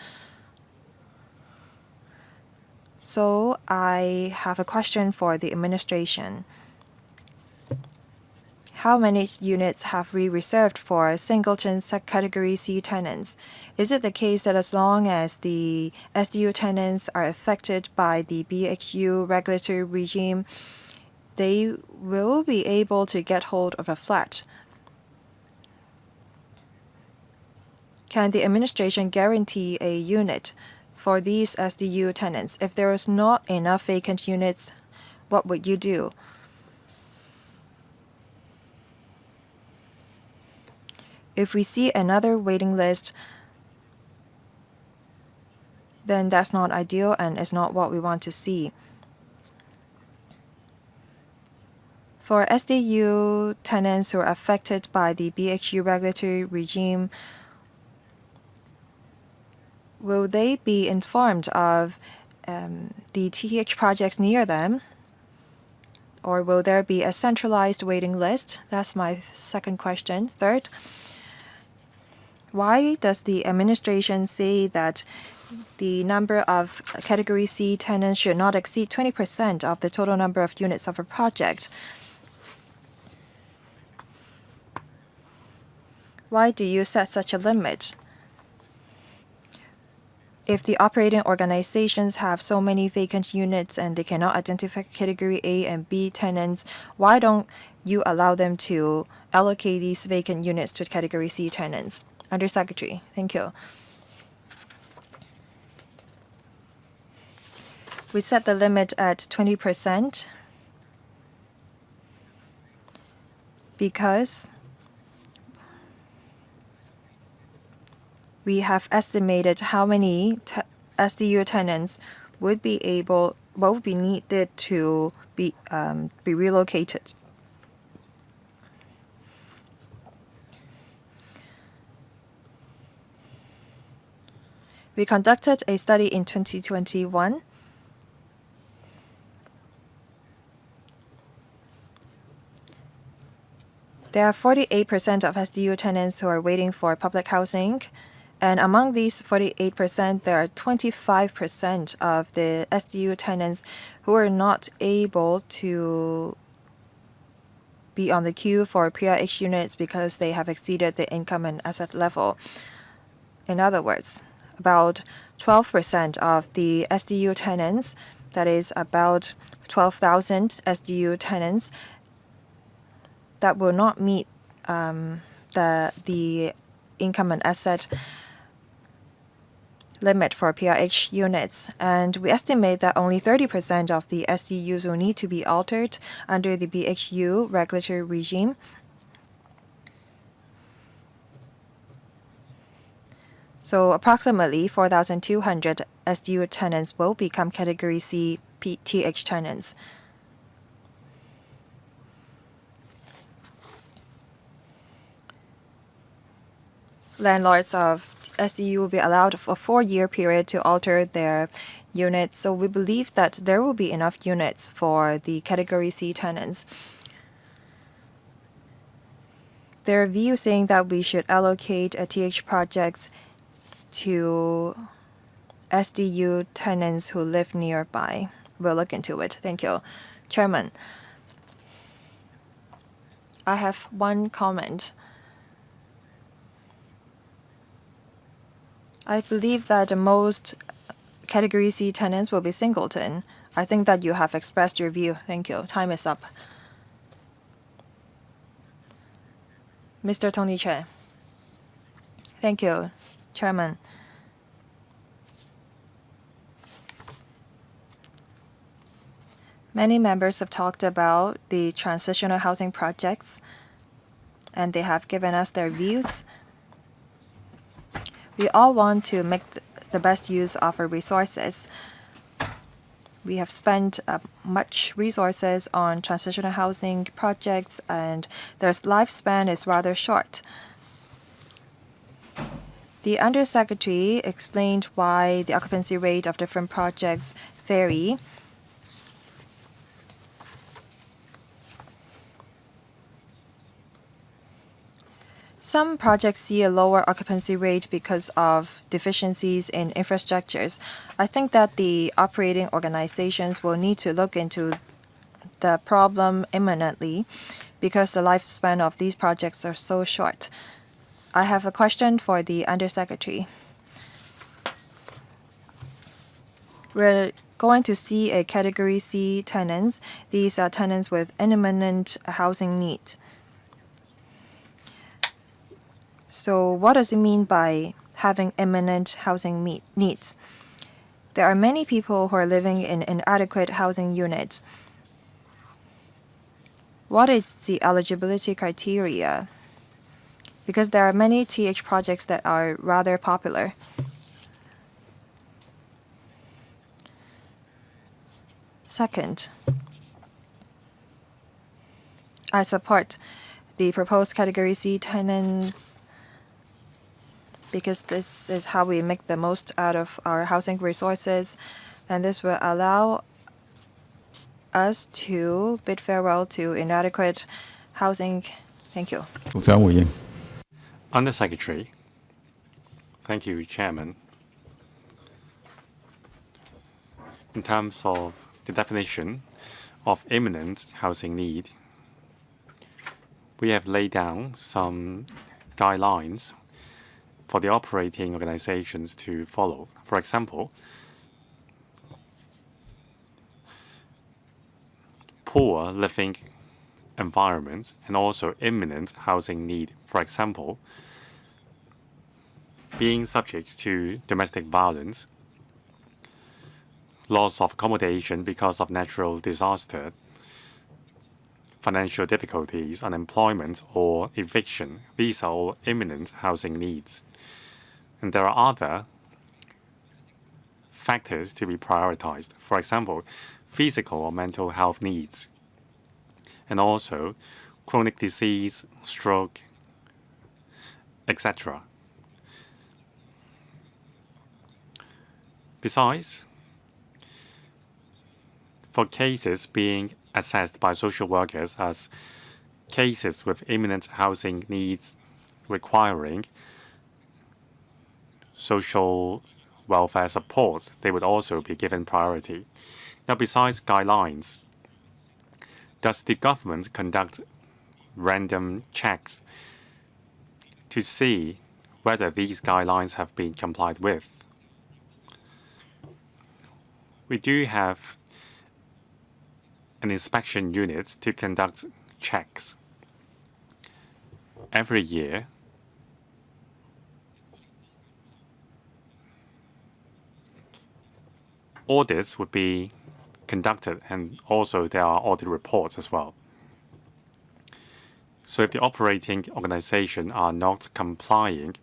Speaker 1: So I have a question for the administration. How many units have we reserved for singleton Category C tenants? Is it the case that as long as the SDU tenants are affected by the BHU regulatory regime, they will be able to get hold of a flat? Can the administration guarantee a unit for these SDU tenants? If there is not enough vacant units, what would you do? If we see another waiting list, then that's not ideal and is not what we want to see. For SDU tenants who are affected by the BHU regulatory regime, will they be informed of the TH projects near them? Or will there be a centralized waiting list? That's my second question. Third, why does the administration say that the number of Category C tenants should not exceed 20% of the total number of units of a project? Why do you set such a limit? If the operating organizations have so many vacant units and they cannot identify Category A and B tenants, why don't you allow them to allocate these vacant units to Category C tenants? Undersecretary, thank you. We set the limit at 20% because we have estimated how many SDU tenants would be needed to be relocated. We conducted a study in 2021. There are 48% of SDU tenants who are waiting for public housing. And among these 48%, there are 25% of the SDU tenants who are not able to be on the queue for PRH units because they have exceeded the income and asset level. In other words, about 12% of the SDU tenants, that is about 12,000 SDU tenants, that will not meet the income and asset limit for PRH units. And we estimate that only 30% of the SDUs will need to be altered under the BHU regulatory regime. So approximately 4,200 SDU tenants will become Category C TH tenants. Landlords of SDU will be allowed for a 4-year period to alter their units. So we believe that there will be enough units for the Category C tenants. There are views saying that we should allocate TH projects to SDU tenants who live nearby. We'll look into it. Thank you. Chairman, I have one comment. I believe that most Category C tenants will be singleton. I think that you have expressed your view. Thank you. Time is up. Mr. Tony Che. Thank you, Chairman. Many members have talked about the transitional housing projects, and they have given us their views. We all want to make the best use of our resources. We have spent much resources on transitional housing projects, and their lifespan is rather short. The Undersecretary explained why the occupancy rate of different projects vary. Some projects see a lower occupancy rate because of deficiencies in infrastructures. I think that the operating organizations will need to look into the problem imminently because the lifespan of these projects are so short. I have a question for the Undersecretary. We're going to see a Category C tenants. These are tenants with imminent housing need. So what does it mean by having imminent housing needs. There are many people who are living in inadequate housing units. What is the eligibility criteria? Because there are many TH projects that are rather popular. Second, I support the proposed Category C tenants because this is how we make the most out of our housing resources, and this will allow us to bid farewell to inadequate housing. Thank you.
Speaker 3: 局長回應。
Speaker 2: Undersecretary. Thank you, Chairman. In terms of the definition of imminent housing need, we have laid down some guidelines for the operating organizations to follow. For example, poor living environment and also imminent housing need. For example, being subject to domestic violence, loss of accommodation because of natural disaster, financial difficulties, unemployment, or eviction. These are all imminent housing needs. And there are other factors to be prioritized. For example, physical or mental health needs, and also chronic disease, stroke, etc. Besides, for cases being assessed by social workers as cases with imminent housing needs requiring social welfare support, they would also be given priority. Now, besides guidelines, does the government conduct random checks to see whether these guidelines have been complied with? We do have an inspection unit to conduct checks every year. Audits would be conducted, and also there are audit reports as well. So if the operating organization are not complying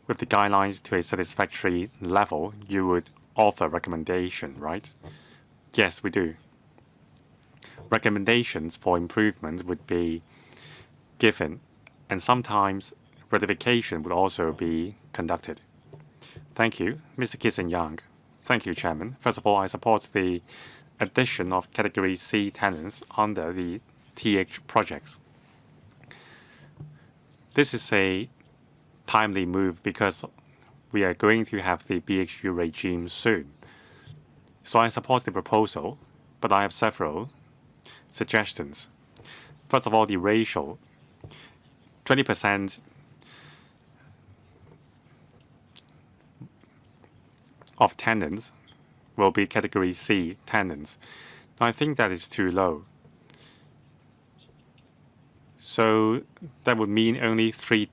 Speaker 2: with the guidelines to a satisfactory level, you would offer recommendation, right? Yes, we do. Recommendations for improvement would be given, and sometimes ratification would also be conducted. Thank you, Mr. Kissen-Yang. Thank you, Chairman. First of all, I support the addition of Category C tenants under the TH projects. This is a timely move because we are going to have the BHU regime soon. So I support the proposal, but I have several suggestions. First of all, the ratio. 20% of tenants will be Category C tenants. Now, I think that is too low. So that would mean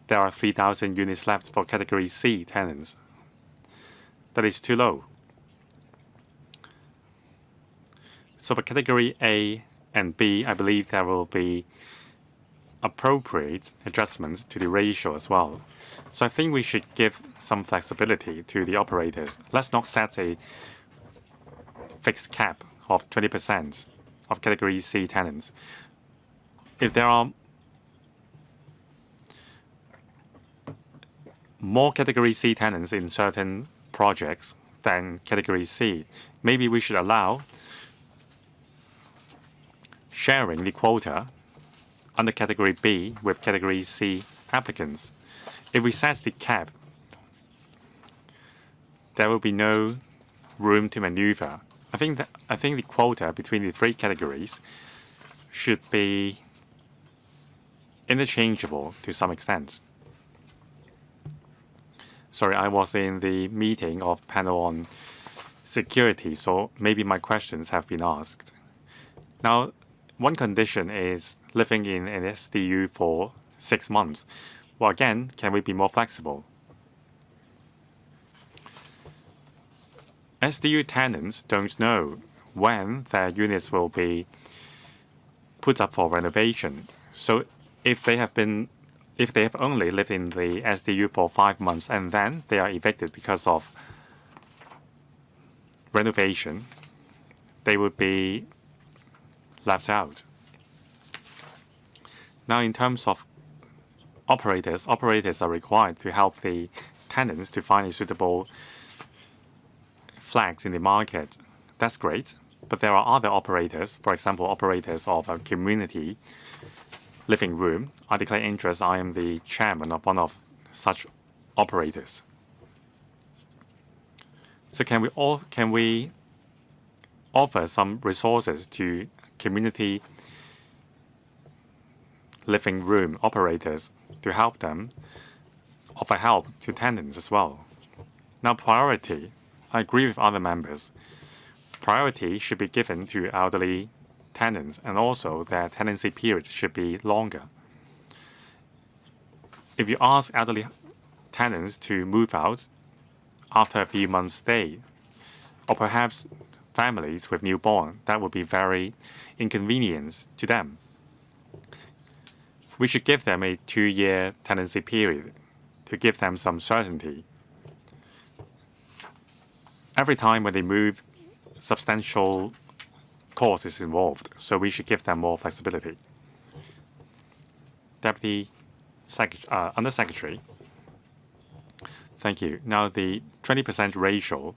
Speaker 2: there are 3,000 units left for Category C tenants. That is too low. So for Category A and B, I believe there will be appropriate adjustments to the ratio as well. So I think we should give some flexibility to the operators. Let's not set a fixed cap of 20% of Category C tenants. If there are more Category C tenants in certain projects than Category C, maybe we should allow sharing the quota under Category B with Category C applicants. If we set the cap, there will be no room to maneuver. I think the quota between the three categories should be interchangeable to some extent. Sorry, I was in the meeting of panel on security, so maybe my questions have been asked. Now, one condition is living in an SDU for 6 months. Well, again, can we be more flexible? SDU tenants don't know when their units will be put up for renovation. So if they have only lived in the SDU for 5 months and then they are evicted because of renovation, they would be left out. Now, in terms of operators are required to help the tenants to find a suitable flags in the market. That's great. But there are other operators, for example, operators of a community living room. I declare interest. I am the chairman of one of such operators. So can we offer some resources to community living room operators to help them, offer help to tenants as well? Now, priority. I agree with other members. Priority should be given to elderly tenants, and also their tenancy period should be longer. If you ask elderly tenants to move out after a few months' stay, or perhaps families with newborn, that would be very inconvenient to them. We should give them a 2-year tenancy period to give them some certainty. Every time when they move, substantial cost is involved, so we should give them more flexibility. Deputy Undersecretary, thank you. Now the 20% ratio.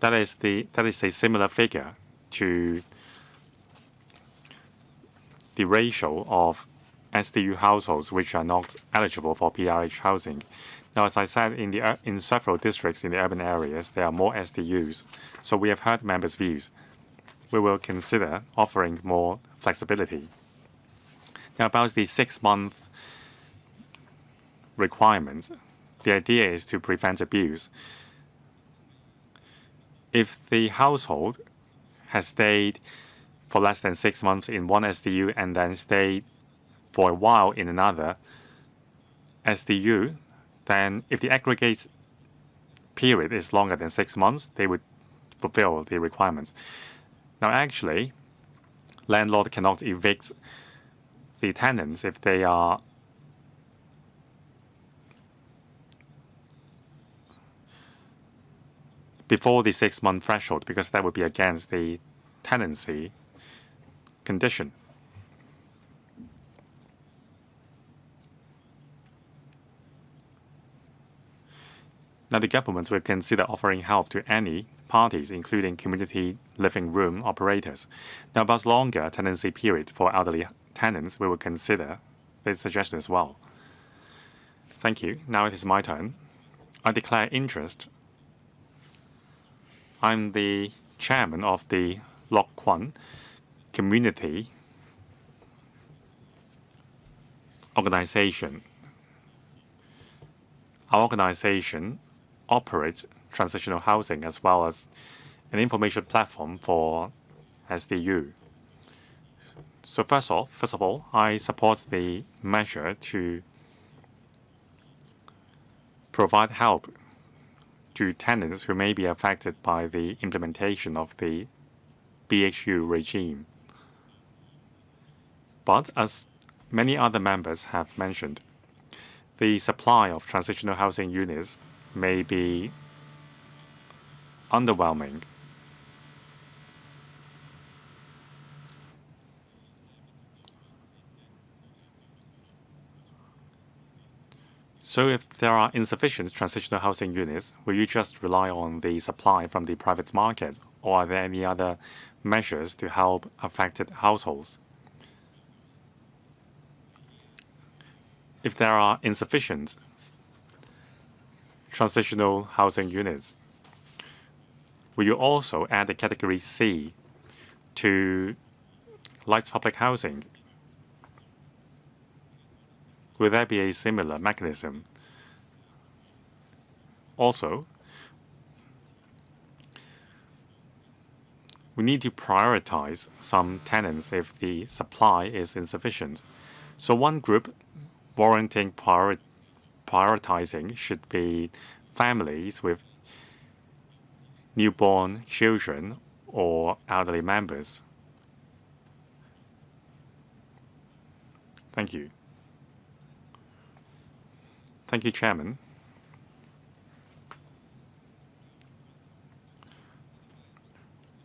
Speaker 2: That is a similar figure to the ratio of SDU households which are not eligible for PRH housing. Now, as I said, in several districts in the urban areas, there are more SDUs. So we have heard members' views. We will consider offering more flexibility. Now, about the 6-month requirement, the idea is to prevent abuse. If the household has stayed for less than 6 months in one SDU and then stayed for a while in another SDU, then if the aggregate period is longer than 6 months, they would fulfill the requirements. Now, actually, landlord cannot evict the tenants if they are before the 6-month threshold, because that would be against the tenancy condition. Now, the government will consider offering help to any parties, including community living room operators. Now, about longer tenancy period for elderly tenants, we will consider this suggestion as well. Thank you. Now it is my turn. I declare interest. I'm the chairman of the Lok Kwan Community Organization. Our organization operates transitional housing as well as an information platform for SDU. So first of all, I support the measure to provide help to tenants who may be affected by the implementation of the BHU regime. But as many other members have mentioned, the supply of transitional housing units may be underwhelming. So if there are insufficient transitional housing units, will you just rely on the supply from the private market, or are there any other measures to help affected households? If there are insufficient transitional housing units, will you also add a category C to light public housing? Will there be a similar mechanism? Also, we need to prioritize some tenants if the supply is insufficient. So one group warranting prioritizing should be families with newborn children or elderly members. Thank you. Thank you, Chairman.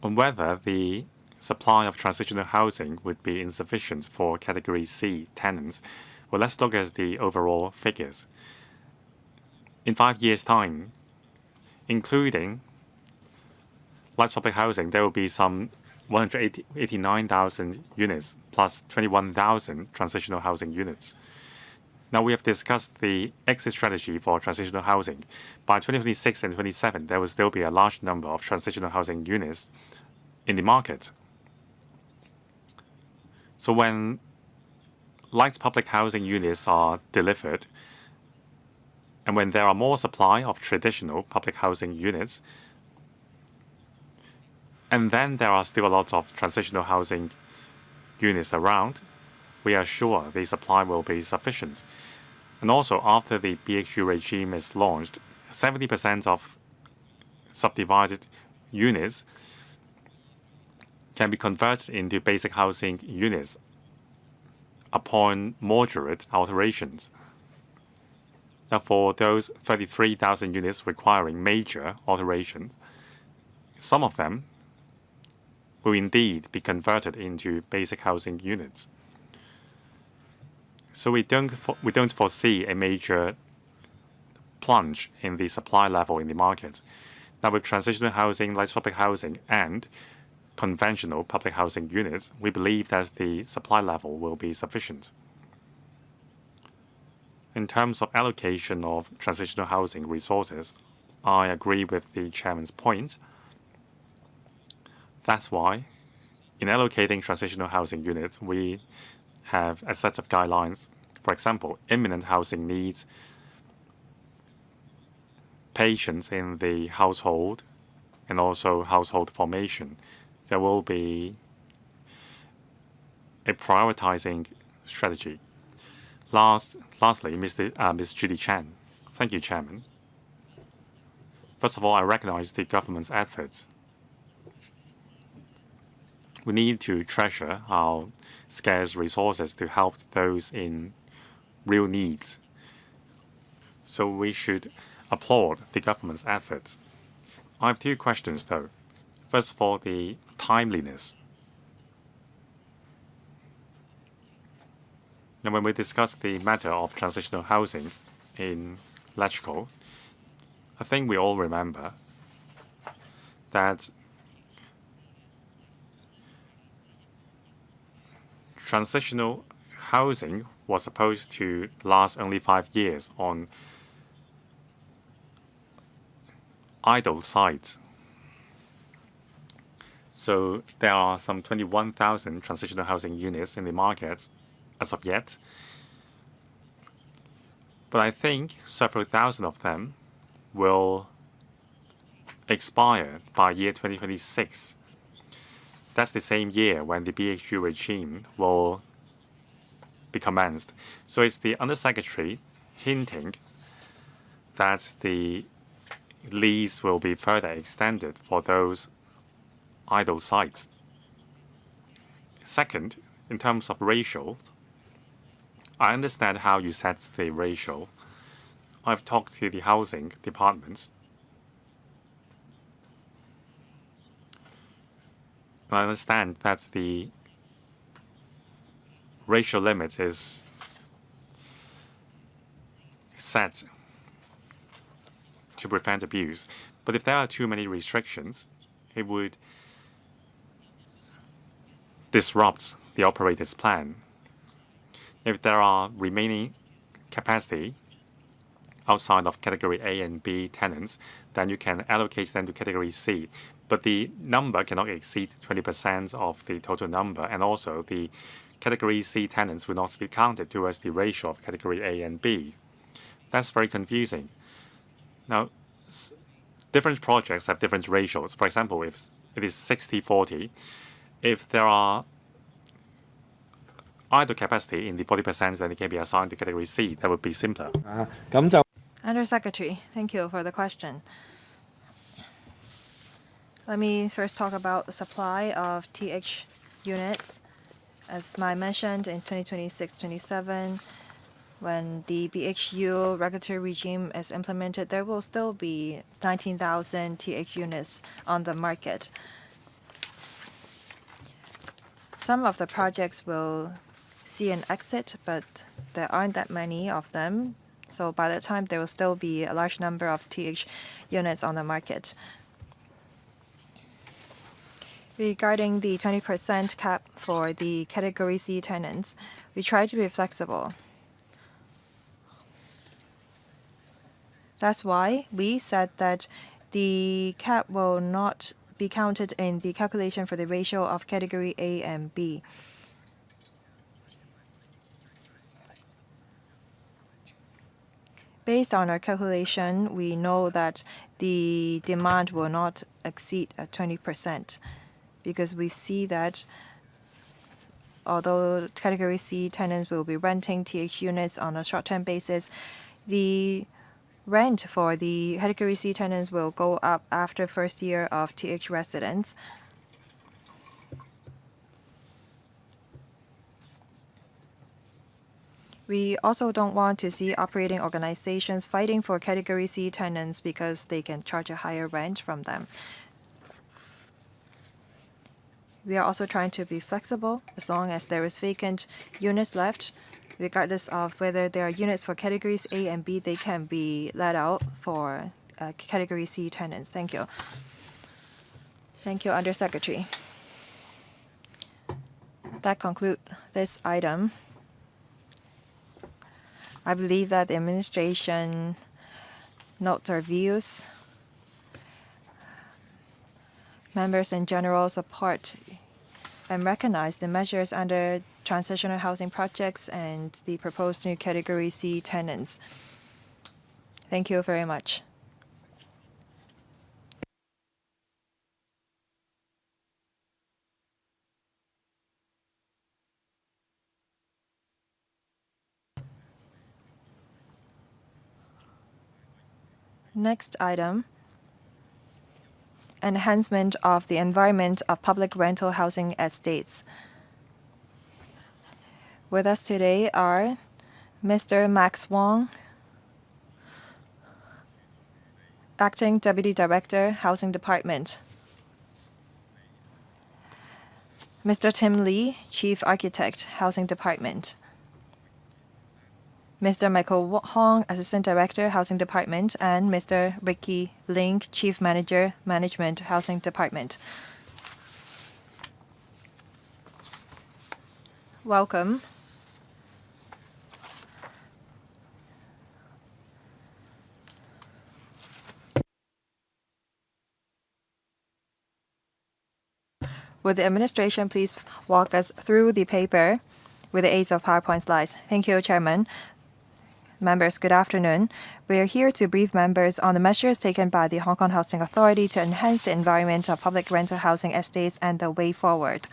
Speaker 2: On whether the supply of transitional housing would be insufficient for Category C tenants, well, let's look at the overall figures. In 5 years' time, including light public housing, there will be some 189,000 units plus 21,000 transitional housing units. Now, we have discussed the exit strategy for transitional housing. By 2026 and 2027, there will still be a large number of transitional housing units in the market. So when light public housing units are delivered, and when there are more supply of traditional public housing units, and then there are still a lot of transitional housing units around, we are sure the supply will be sufficient. And also, after the BHU regime is launched, 70% of subdivided units can be converted into basic housing units upon moderate alterations. Now, for those 33,000 units requiring major alterations, some of them will indeed be converted into basic housing units. So we don't foresee a major plunge in the supply level in the market. Now, with transitional housing, light public housing, and conventional public housing units, we believe that the supply level will be sufficient. In terms of allocation of transitional housing resources, I agree with the chairman's point. That's why, in allocating transitional housing units, we have a set of guidelines. For example, imminent housing needs, patients in the household, and also household formation. There will be a prioritizing strategy. Lastly, Ms. Judy Chan. Thank you, Chairman. First of all, I recognize the government's efforts. We need to treasure our scarce resources to help those in real needs. So we should applaud the government's efforts. I have two questions, though. First of all, the timeliness. Now, when we discuss the matter of transitional housing in electrical, I think we all remember that transitional housing was supposed to last only 5 years on idle sites. So there are some 21,000 transitional housing units in the market as of yet. But I think several thousand of them will expire by year 2026. That's the same year when the BHU regime will be commenced. So it's the Undersecretary hinting that the lease will be further extended for those idle sites. Second, in terms of ratio, I understand how you set the ratio. I've talked to the housing department. I understand that the ratio limit is set to prevent abuse. But if there are too many restrictions, it would disrupt the operator's plan. If there are remaining capacity outside of Category A and B tenants, then you can allocate them to Category C. But the number cannot exceed 20% of the total number, and also the Category C tenants will not be counted towards the ratio of Category A and B. That's very confusing. Now, different projects have different ratios. For example, if it is 60-40, if there are idle capacity in the 40%, then it can be assigned to category C. That would be simpler.
Speaker 3: 咁就
Speaker 1: Undersecretary, thank you for the question. Let me first talk about the supply of TH units. As I mentioned, in 2026-27, when the BHU regulatory regime is implemented, there will still be 19,000 TH units on the market. Some of the projects will see an exit, but there aren't that many of them. So by that time, there will still be a large number of TH units on the market. Regarding the 20% cap for the Category C tenants, we try to be flexible. That's why we said that the cap will not be counted in the calculation for the ratio of Category A and B. Based on our calculation, we know that the demand will not exceed 20%, because we see that although Category C tenants will be renting TH units on a short-term basis, the rent for the Category C tenants will go up after first year of TH residence. We also don't want to see operating organizations fighting for Category C tenants because they can charge a higher rent from them. We are also trying to be flexible. As long as there is vacant units left, regardless of whether there are units for Categories A and B, they can be let out for Category C tenants. Thank you. Thank you, Undersecretary. That concludes this item. I believe that the administration notes our views. Members in general support and recognize the measures under transitional housing projects and the proposed new Category C tenants. Thank you very much. Next item, enhancement of the environment of public rental housing estates. With us today are Mr. Max Wong, Acting Deputy Director, Housing Department; Mr. Tim Lee, Chief Architect, Housing Department; Mr. Michael Hong, Assistant Director, Housing Department; and Mr. Ricky Ling, Chief Manager, Management, Housing Department. Welcome. Would the administration please walk us through the paper with the aid of PowerPoint slides? Thank you, Chairman. Members, good afternoon. We are here to brief members on the measures taken by the Hong Kong Housing Authority to enhance the environment of public rental housing estates and the way forward.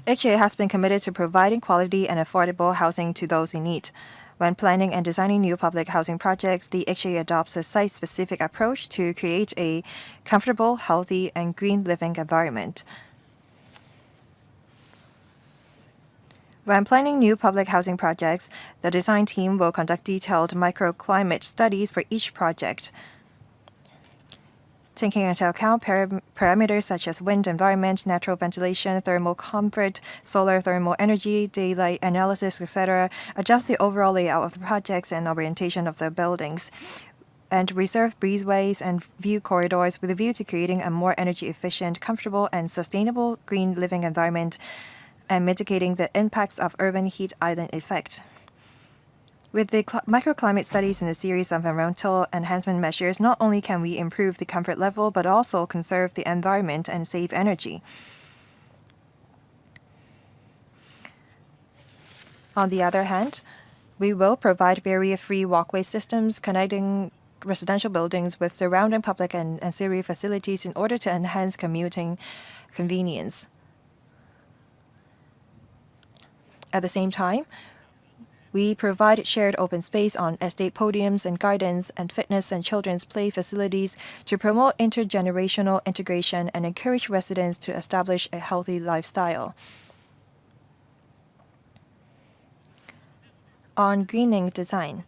Speaker 1: HA has been committed to providing quality and affordable housing to those in need. When planning and designing new public housing projects, the HA adopts a site-specific approach to create a comfortable, healthy, and green living environment. When planning new public housing projects, the design team will conduct detailed microclimate studies for each project, taking into account parameters such as wind environment, natural ventilation, thermal comfort, solar thermal energy, daylight analysis, etc., adjust the overall layout of the projects and orientation of the buildings, and reserve breezeways and view corridors with a view to creating a more energy efficient, comfortable, and sustainable green living environment and mitigating the impacts of urban heat island effect. With the microclimate studies and a series of environmental enhancement measures, not only can we improve the comfort level, but also conserve the environment and save energy. On the other hand, we will provide barrier-free walkway systems connecting residential buildings with surrounding public and ancillary facilities in order to enhance commuting convenience. At the same time, we provide shared open space on estate podiums and gardens and fitness and children's play facilities to promote intergenerational integration and encourage residents to establish a healthy lifestyle. On greening design,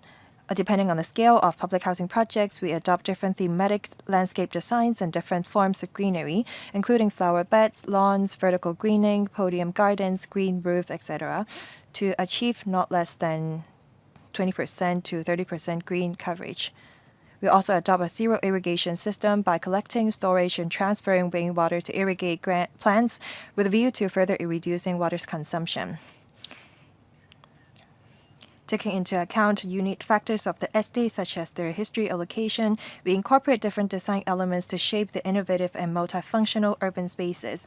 Speaker 1: depending on the scale of public housing projects, we adopt different thematic landscape designs and different forms of greenery, including flower beds, lawns, vertical greening, podium gardens, green roof, etc., to achieve not less than 20% to 30% green coverage. We also adopt a zero irrigation system by collecting, storage, and transferring rainwater to irrigate plants with a view to further reducing water consumption. Taking into account unique factors of the estate, such as their history or location, we incorporate different design elements to shape the innovative and multifunctional urban spaces.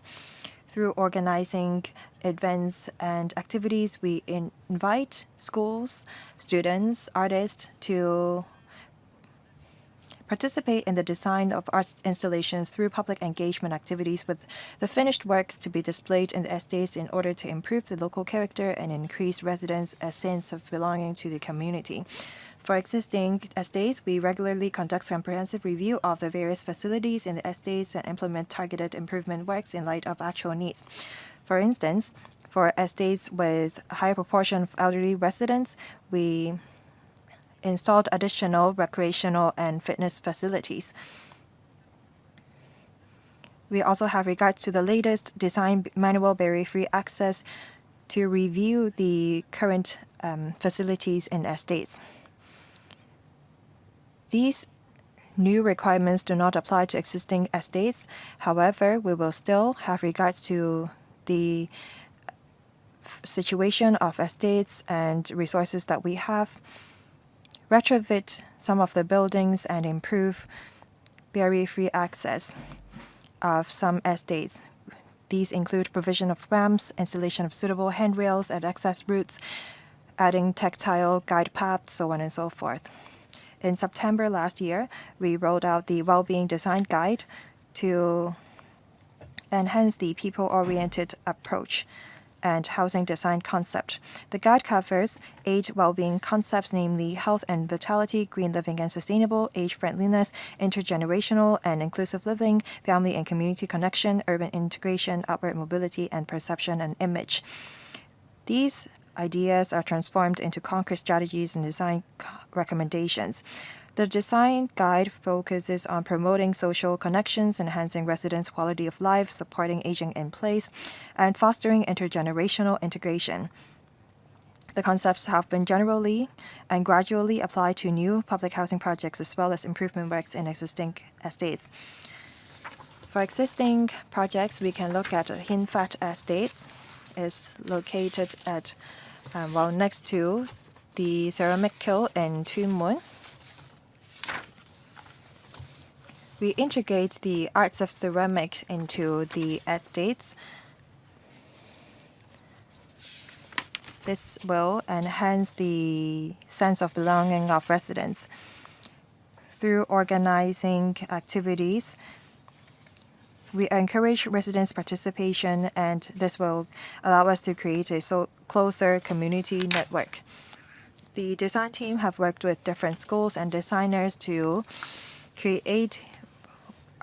Speaker 1: Through organizing events and activities, we invite schools, students, artists to participate in the design of arts installations through public engagement activities, with the finished works to be displayed in the estates in order to improve the local character and increase residents' a sense of belonging to the community. For existing estates, we regularly conduct comprehensive review of the various facilities in the estates and implement targeted improvement works in light of actual needs. For instance, for estates with a higher proportion of elderly residents, we installed additional recreational and fitness facilities. We also have regards to the latest design manual barrier-free access to review the current facilities in estates. These new requirements do not apply to existing estates. However, we will still have regards to the situation of estates and resources that we have, retrofit some of the buildings and improve barrier-free access of some estates. These include provision of ramps, installation of suitable handrails at access routes, adding tactile guide paths, so on and so forth. In September last year, we rolled out the Wellbeing Design Guide to enhance the people-oriented approach and housing design concept. The guide covers 8 well-being concepts, namely health and vitality, green living and sustainable, age-friendliness, intergenerational and inclusive living, family and community connection, urban integration, upward mobility, and perception and image. These ideas are transformed into concrete strategies and design recommendations. The design guide focuses on promoting social connections, enhancing residents' quality of life, supporting aging in place, and fostering intergenerational integration. The concepts have been generally and gradually applied to new public housing projects as well as improvement works in existing estates. For existing projects, we can look at Hin Fat Estate. It's located at next to the ceramic kiln in Tuen Mun. We integrate the arts of ceramic into the estates. This will enhance the sense of belonging of residents. Through organizing activities, we encourage residents' participation, and this will allow us to create a closer community network. The design team have worked with different schools and designers to create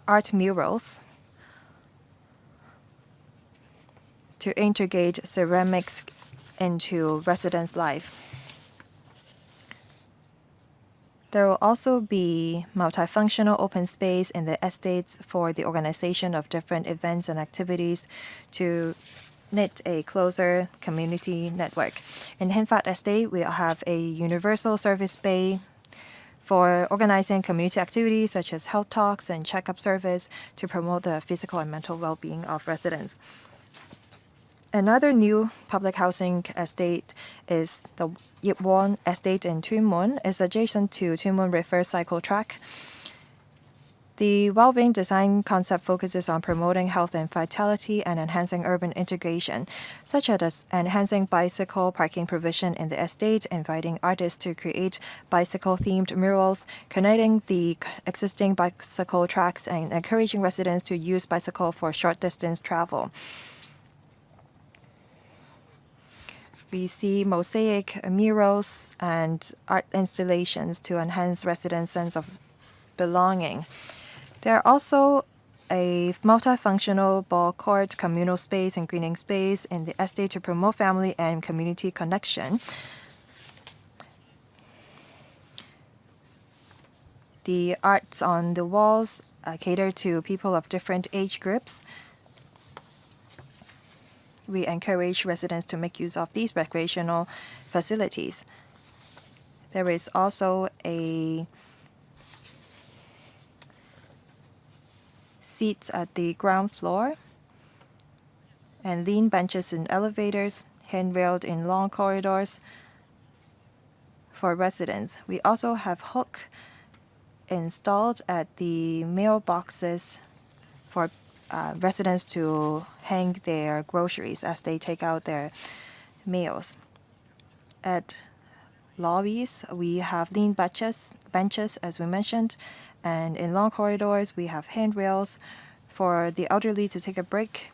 Speaker 1: art murals to integrate ceramics into residents' life. There will also be multifunctional open space in the estates for the organization of different events and activities to knit a closer community network. In Hin Fat Estate, we have a universal service bay for organizing community activities such as health talks and checkup service to promote the physical and mental well-being of residents. Another new public housing estate is the Yip Won Estate in Tuen Mun. It's adjacent to Tuen Mun River cycle track. The well-being design concept focuses on promoting health and vitality and enhancing urban integration, such as enhancing bicycle parking provision in the estate, inviting artists to create bicycle-themed murals, connecting the existing bicycle tracks, and encouraging residents to use bicycle for short-distance travel. We see mosaic, murals, and art installations to enhance residents' sense of belonging. There are also a multifunctional ball court, communal space, and greening space in the estate to promote family and community connection. The arts on the walls cater to people of different age groups. We encourage residents to make use of these recreational facilities. There is also a seats at the ground floor and lean benches in elevators, handrailed in long corridors for residents. We also have hook installed at the mailboxes for residents to hang their groceries as they take out their meals. At lobbies, we have lean benches, as we mentioned, and in long corridors, we have handrails for the elderly to take a break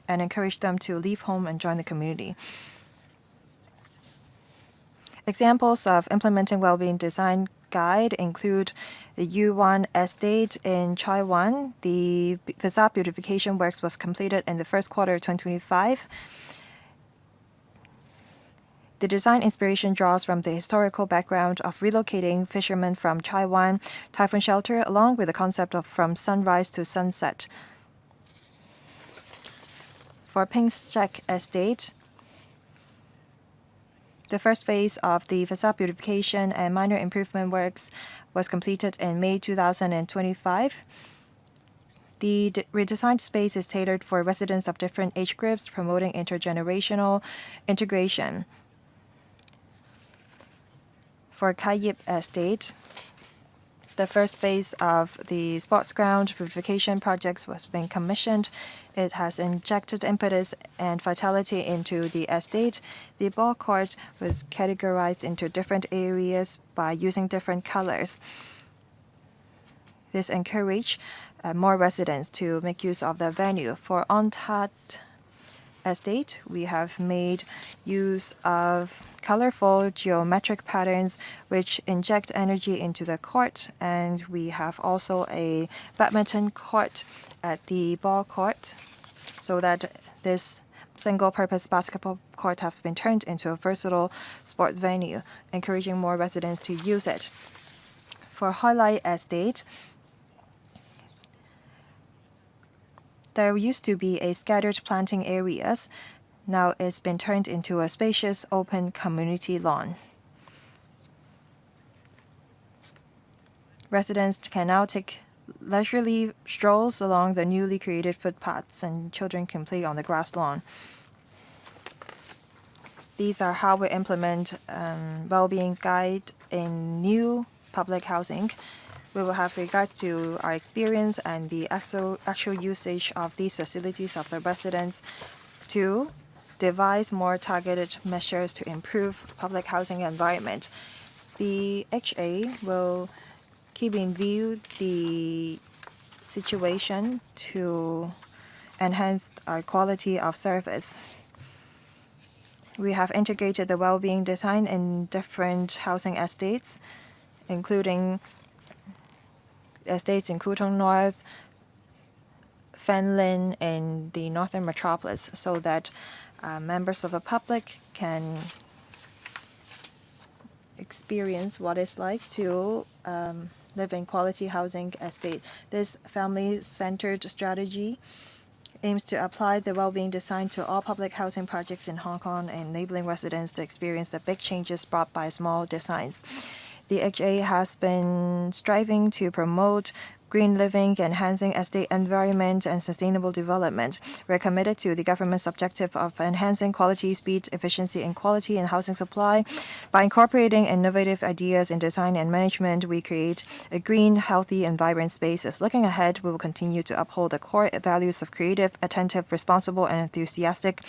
Speaker 1: and encourage them to leave home and join the community. Examples of implementing well-being design guide include the Yuan Estate in Chaiwan. The facade beautification works was completed in the first quarter of 2025. The design inspiration draws from the historical background of relocating fishermen from Chaiwan typhoon shelter, along with the concept of from sunrise to sunset. For Pingsek Estate, the first phase of the facade beautification and minor improvement works was completed in May 2025. The redesigned space is tailored for residents of different age groups, promoting intergenerational integration. For Kaiyip Estate, the first phase of the sports ground beautification projects was being commissioned. It has injected impetus and vitality into the estate. The ball court was categorized into different areas by using different colors. This encouraged more residents to make use of the venue. For Ontat Estate, we have made use of colorful geometric patterns which inject energy into the court, and we have also a badminton court at the ball court so that this single-purpose basketball court have been turned into a versatile sports venue, encouraging more residents to use it. For Highlight Estate, there used to be a scattered planting areas. Now it's been turned into a spacious open community lawn. Residents can now take leisurely strolls along the newly created footpaths, and children can play on the grass lawn. These are how we implement well-being guide in new public housing. We will have regards to our experience and the actual usage of these facilities of the residents to devise more targeted measures to improve public housing environment. The HA will keep in view the situation to enhance our quality of service. We have integrated the well-being design in different housing estates, including estates in Kutong North, Fenlin in the northern metropolis, so that members of the public can experience what it's like to live in quality housing estate. This family-centered strategy aims to apply the well-being design to all public housing projects in Hong Kong, enabling residents to experience the big changes brought by small designs. The HA has been striving to promote green living, enhancing estate environment, and sustainable development. We're committed to the government's objective of enhancing quality, speed, efficiency, and quality in housing supply. By incorporating innovative ideas in design and management, we create a green, healthy, and vibrant spaces. Looking ahead, we will continue to uphold the core values of creative, attentive, responsible, and enthusiastic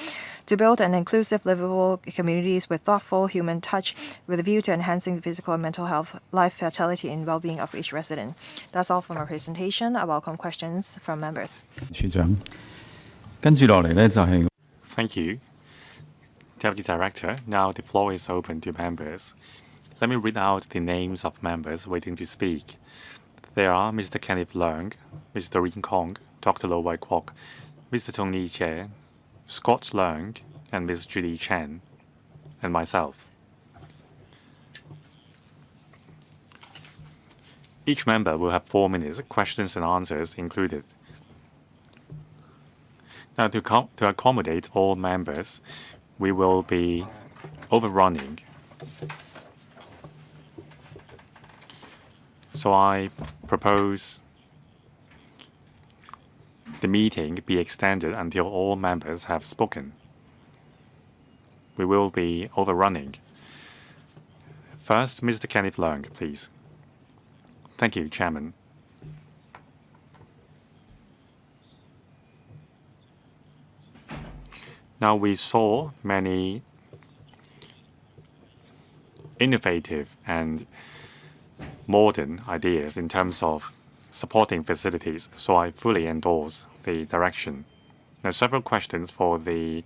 Speaker 1: to build an inclusive, livable communities with thoughtful human touch with a view to enhancing the physical and mental health, life, vitality, and well-being of each resident. That's all from our presentation. I welcome questions from members.
Speaker 3: 處長，跟住落嚟呢，就係
Speaker 2: Thank you. Deputy Director, now the floor is open to members. Let me read out the names of members waiting to speak. There are Mr. Kenneth Leung, Mr. Rin Kong, Dr. Lo Wai Kwok, Mr. Tony Che, Scott Leung, and Ms. Judy Chen, and myself. Each member will have 4 minutes, questions and answers included. Now, to accommodate all members, we will be overrunning. So I propose the meeting be extended until all members have spoken. We will be overrunning. First, Mr. Kenneth Leung, please. Thank you, Chairman. Now we saw many innovative and modern ideas in terms of supporting facilities, so I fully endorse the direction. Now, several questions for the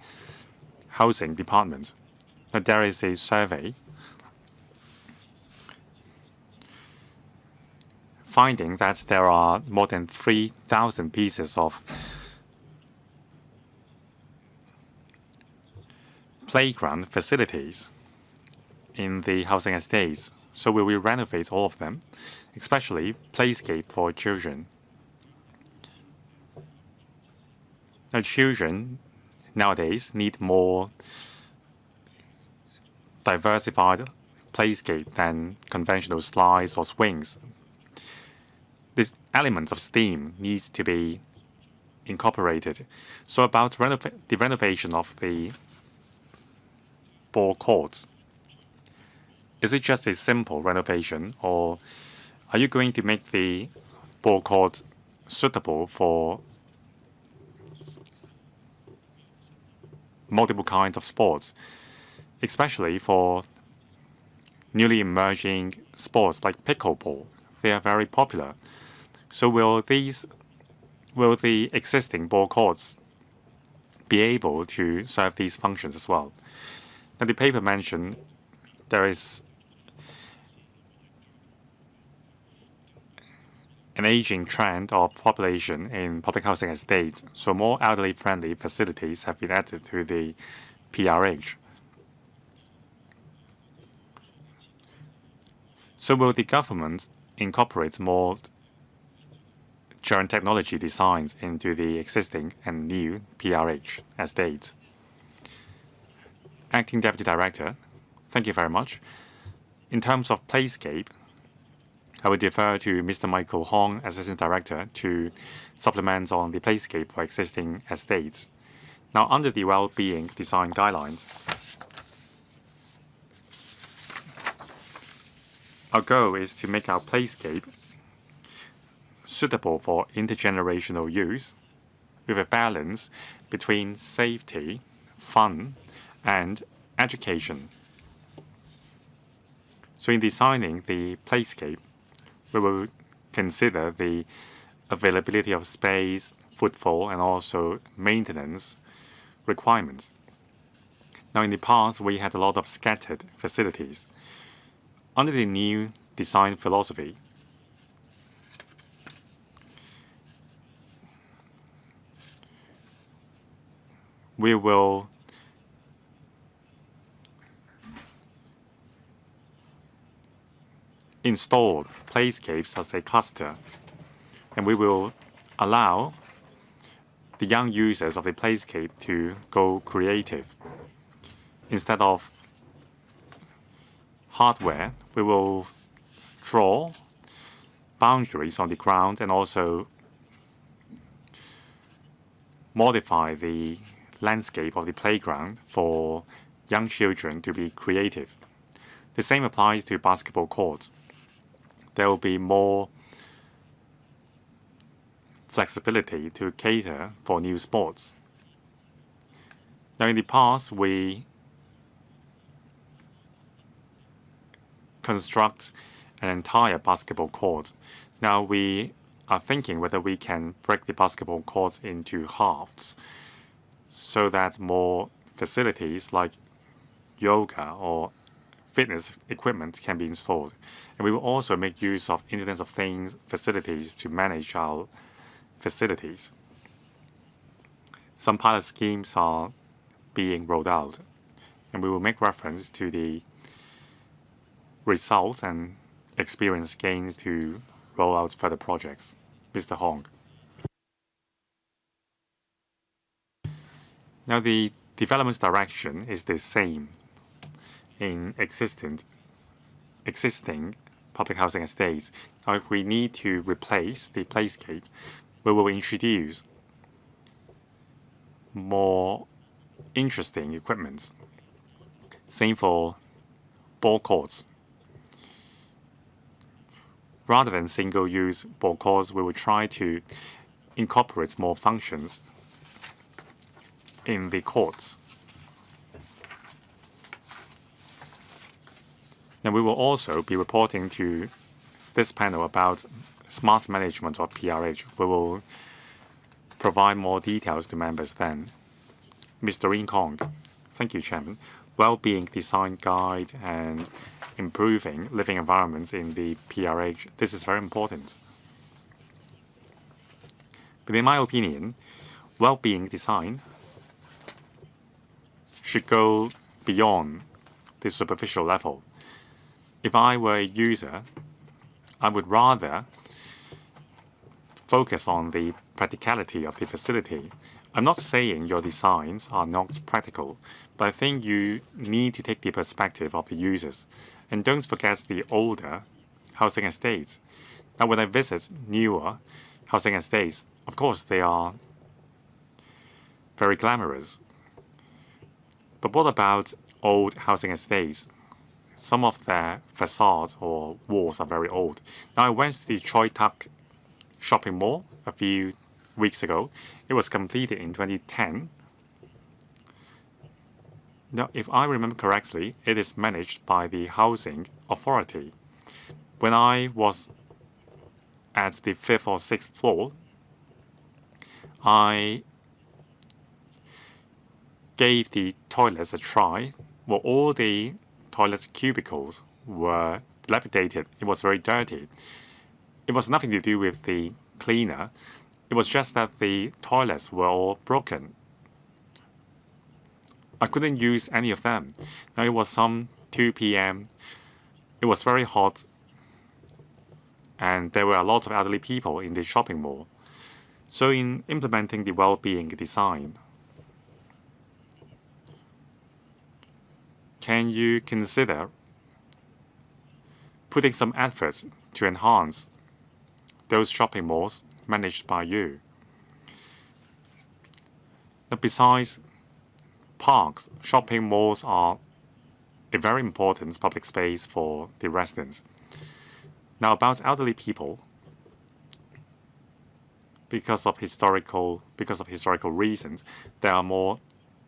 Speaker 2: Housing Department. Now, there is a survey finding that there are more than 3,000 pieces of playground facilities in the housing estates. So will we renovate all of them, especially playscape for children? Now, children nowadays need more diversified playscape than conventional slides or swings. This element of STEAM needs to be incorporated. So about the renovation of the ball courts, is it just a simple renovation, or are you going to make the ball court suitable for multiple kinds of sports, especially for newly emerging sports like pickleball? They are very popular. So will the existing ball courts be able to serve these functions as well? Now, the paper mentioned there is an aging trend of population in public housing estates, so more elderly-friendly facilities have been added to the PRH. So will the government incorporate more current technology designs into the existing and new PRH estates? Acting Deputy Director, thank you very much. In terms of playscape, I would defer to Mr. Michael Hong, Assistant Director, to supplement on the playscape for existing estates. Now, under the well-being design guidelines, our goal is to make our playscape suitable for intergenerational use with a balance between safety, fun, and education. So in designing the playscape, we will consider the availability of space, footfall, and also maintenance requirements. Now, in the past, we had a lot of scattered facilities. Under the new design philosophy, we will install playscapes as a cluster, and we will allow the young users of the playscape to go creative. Instead of hardware, we will draw boundaries on the ground and also modify the landscape of the playground for young children to be creative. The same applies to basketball courts. There will be more flexibility to cater for new sports. Now, in the past, we construct an entire basketball court. Now we are thinking whether we can break the basketball court into halves so that more facilities like yoga or fitness equipment can be installed. And we will also make use of Internet of Things facilities to manage our facilities. Some pilot schemes are being rolled out, and we will make reference to the results and experience gained to roll out further projects. Mr. Hong. Now, the development direction is the same in existing public housing estates. Now, if we need to replace the playscape, we will introduce more interesting equipment. Same for ball courts. Rather than single-use ball courts, we will try to incorporate more functions in the courts. Now, we will also be reporting to this panel about smart management of PRH. We will provide more details to members then. Mr. Rin Kong. Thank you, Chairman. Well-being design guide and improving living environments in the PRH. This is very important. But in my opinion, well-being design should go beyond the superficial level. If I were a user, I would rather focus on the practicality of the facility. I'm not saying your designs are not practical, but I think you need to take the perspective of the users. And don't forget the older housing estates. Now, when I visit newer housing estates, of course, they are very glamorous. But what about old housing estates? Some of their facades or walls are very old. Now, I went to the Choi Tak shopping mall a few weeks ago. It was completed in 2010. Now, if I remember correctly, it is managed by the housing authority. When I was at the 5th or 6th floor, I gave the toilets a try. Well, all the toilet cubicles were dilapidated. It was very dirty. It was nothing to do with the cleaner. It was just that the toilets were all broken. I couldn't use any of them. Now, it was some 2 p.m. It was very hot, and there were a lot of elderly people in the shopping mall. So in implementing the well-being design, can you consider putting some efforts to enhance those shopping malls managed by you? Now, besides parks, shopping malls are a very important public space for the residents. Now, about elderly people, because of historical reasons, there are more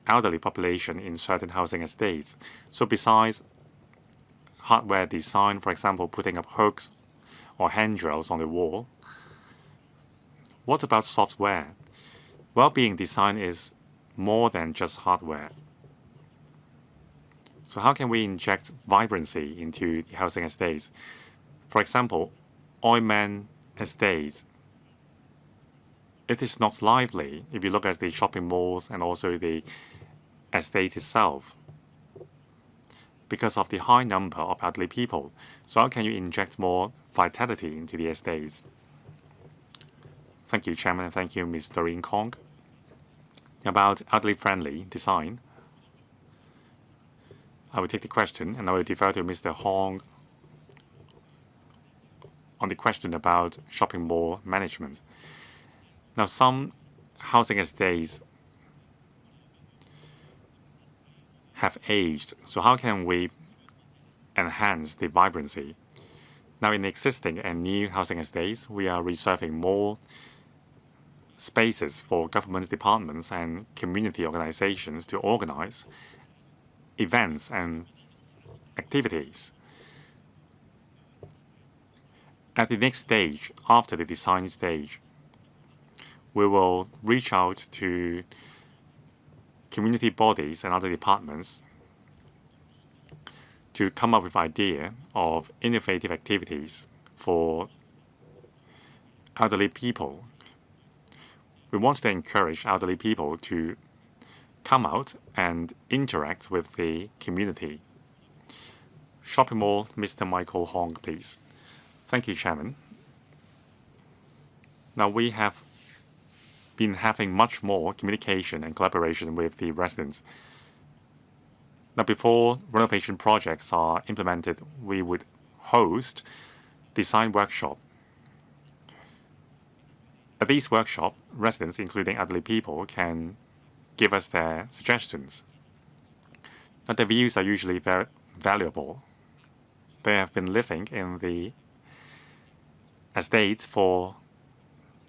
Speaker 2: elderly population in certain housing estates. So besides hardware design, for example, putting up hooks or handrails on the wall, what about software? Well-being design is more than just hardware. So how can we inject vibrancy into the housing estates? For example, Oilman estates, it is not lively if you look at the shopping malls and also the estate itself because of the high number of elderly people. So how can you inject more vitality into the estates? Thank you, Chairman, and thank you, Mr. Rin Kong. About elderly-friendly design, I will take the question and I will defer to Mr. Hong on the question about shopping mall management. Now, some housing estates have aged, so how can we enhance the vibrancy? Now, in existing and new housing estates, we are reserving more spaces for government departments and community organizations to organize events and activities. At the next stage, after the design stage, we will reach out to community bodies and other departments to come up with idea of innovative activities for elderly people. We want to encourage elderly people to come out and interact with the community. Shopping Mall, Mr. Michael Hong, please. Thank you, Chairman. Now, we have been having much more communication and collaboration with the residents. Now, before renovation projects are implemented, we would host design workshop. At these workshops, residents, including elderly people, can give us their suggestions. Now, their views are usually very valuable. They have been living in the estate for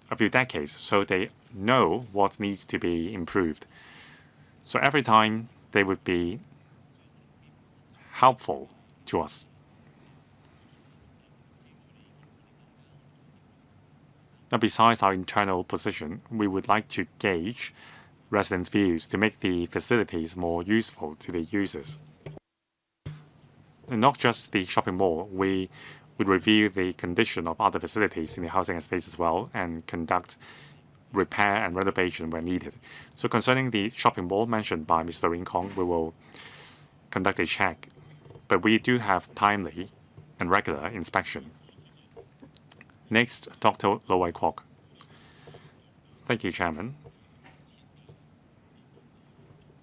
Speaker 2: a few decades, so they know what needs to be improved. So every time they would be helpful to us. Now, besides our internal position, we would like to gauge residents' views to make the facilities more useful to the users. And not just the shopping mall, we would review the condition of other facilities in the housing estates as well and conduct repair and renovation when needed. So concerning the shopping mall mentioned by Mr. Rin Kong, we will conduct a check, but we do have timely and regular inspection. Next, Dr. Lo Wai Kwok. Thank you, Chairman.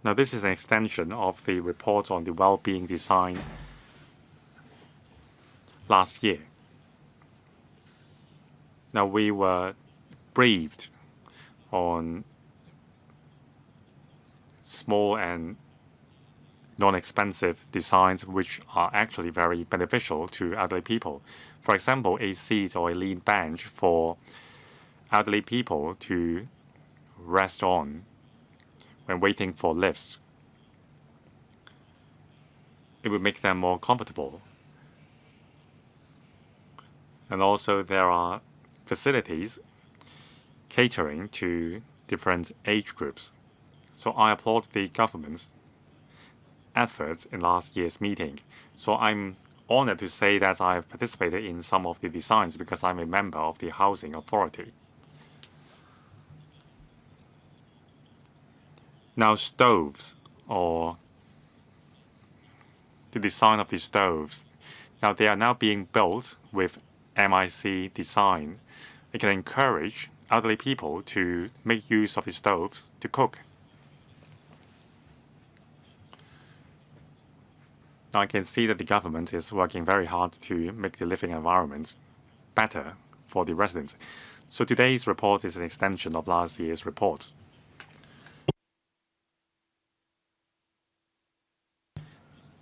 Speaker 2: Now, this is an extension of the report on the well-being design last year. Now, we were briefed on small and non-expensive designs which are actually very beneficial to elderly people. For example, a seat or a lean bench for elderly people to rest on when waiting for lifts. It would make them more comfortable. And also there are facilities catering to different age groups. So I applaud the government's efforts in last year's meeting. So I'm honored to say that I've participated in some of the designs because I'm a member of the Housing Authority. Now, stoves, or the design of the stoves, now they are now being built with MIC design. It can encourage elderly people to make use of the stoves to cook. Now, I can see that the government is working very hard to make the living environment better for the residents. So today's report is an extension of last year's report.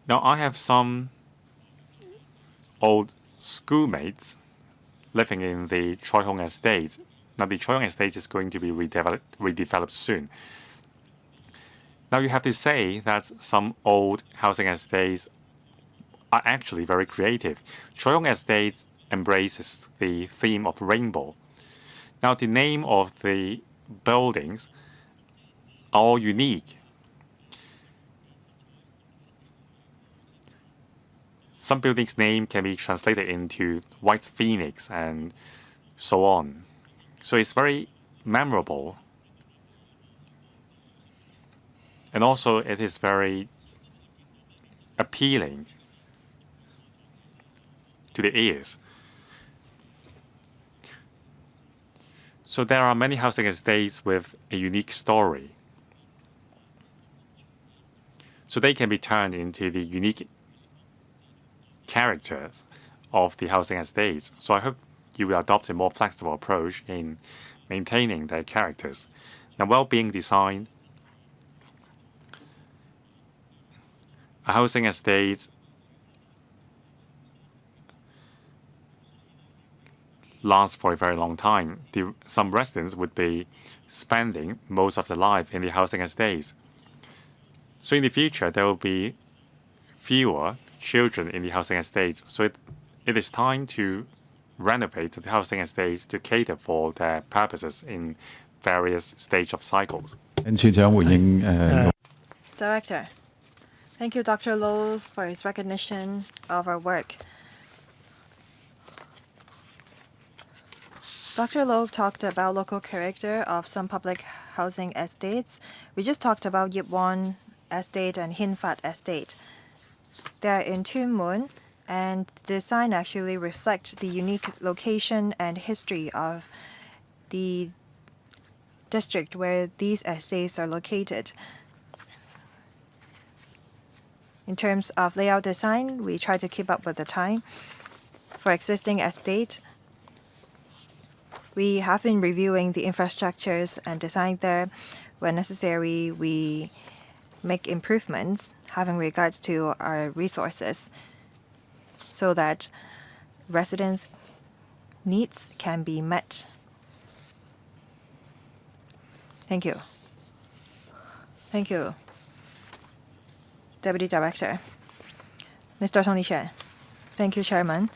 Speaker 2: Now, I have some old schoolmates living in the Choi Hong estate. Now, the Choi Hong estate is going to be redeveloped soon. Now, you have to say that some old housing estates are actually very creative. Choi Hong estate embraces the theme of rainbow. Now, the name of the buildings are all unique. Some buildings' name can be translated into White Phoenix and so on. So it's very memorable. And also it is very appealing to the ears. So there are many housing estates with a unique story. So they can be turned into the unique characters of the housing estates. So I hope you will adopt a more flexible approach in maintaining their characters. Now, well-being design, a housing estate lasts for a very long time. Some residents would be spending most of their life in the housing estates. So in the future, there will be fewer children in the housing estates. So it is time to renovate the housing estates to cater for their purposes in various stages of cycles.
Speaker 1: Director, Thank you, Dr. Lowe's, for his recognition of our work. Dr. Lowe talked about local character of some public housing estates. We just talked about Yip Won Estate and Hin Fat Estate. They are in Tuen Mun, and the design actually reflects the unique location and history of the district where these estates are located. In terms of layout design, we try to keep up with the time. For existing estate, we have been reviewing the infrastructures and design there. When necessary, we make improvements having regards to our resources so that residents' needs can be met. Thank you. Thank you, Deputy Director. Mr. Tony Shui. Thank you, Chairman.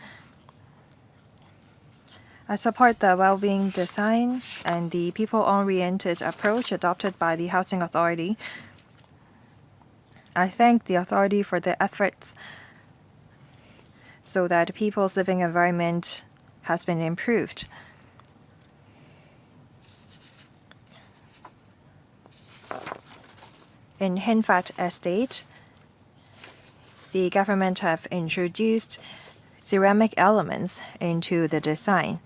Speaker 1: I support the well-being design and the people-oriented approach adopted by the Housing Authority. I thank the authority for their efforts so that people's living environment has been improved. In Hin Fat Estate, the government have introduced ceramic elements into the design.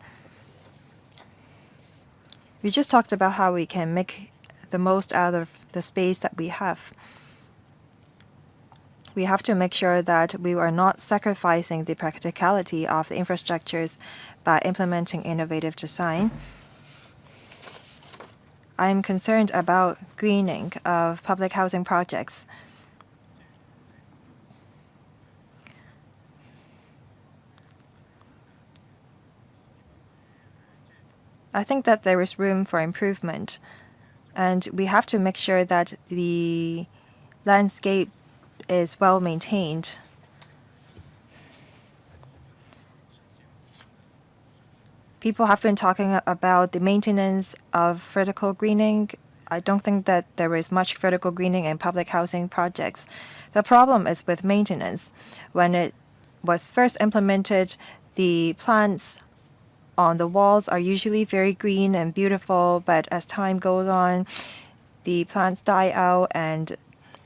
Speaker 1: We just talked about how we can make the most out of the space that we have. We have to make sure that we are not sacrificing the practicality of the infrastructures by implementing innovative design. I am concerned about greening of public housing projects. I think that there is room for improvement, and we have to make sure that the landscape is well maintained. People have been talking about the maintenance of vertical greening. I don't think that there is much vertical greening in public housing projects. The problem is with maintenance. When it was first implemented, the plants on the walls are usually very green and beautiful, but as time goes on, the plants die out and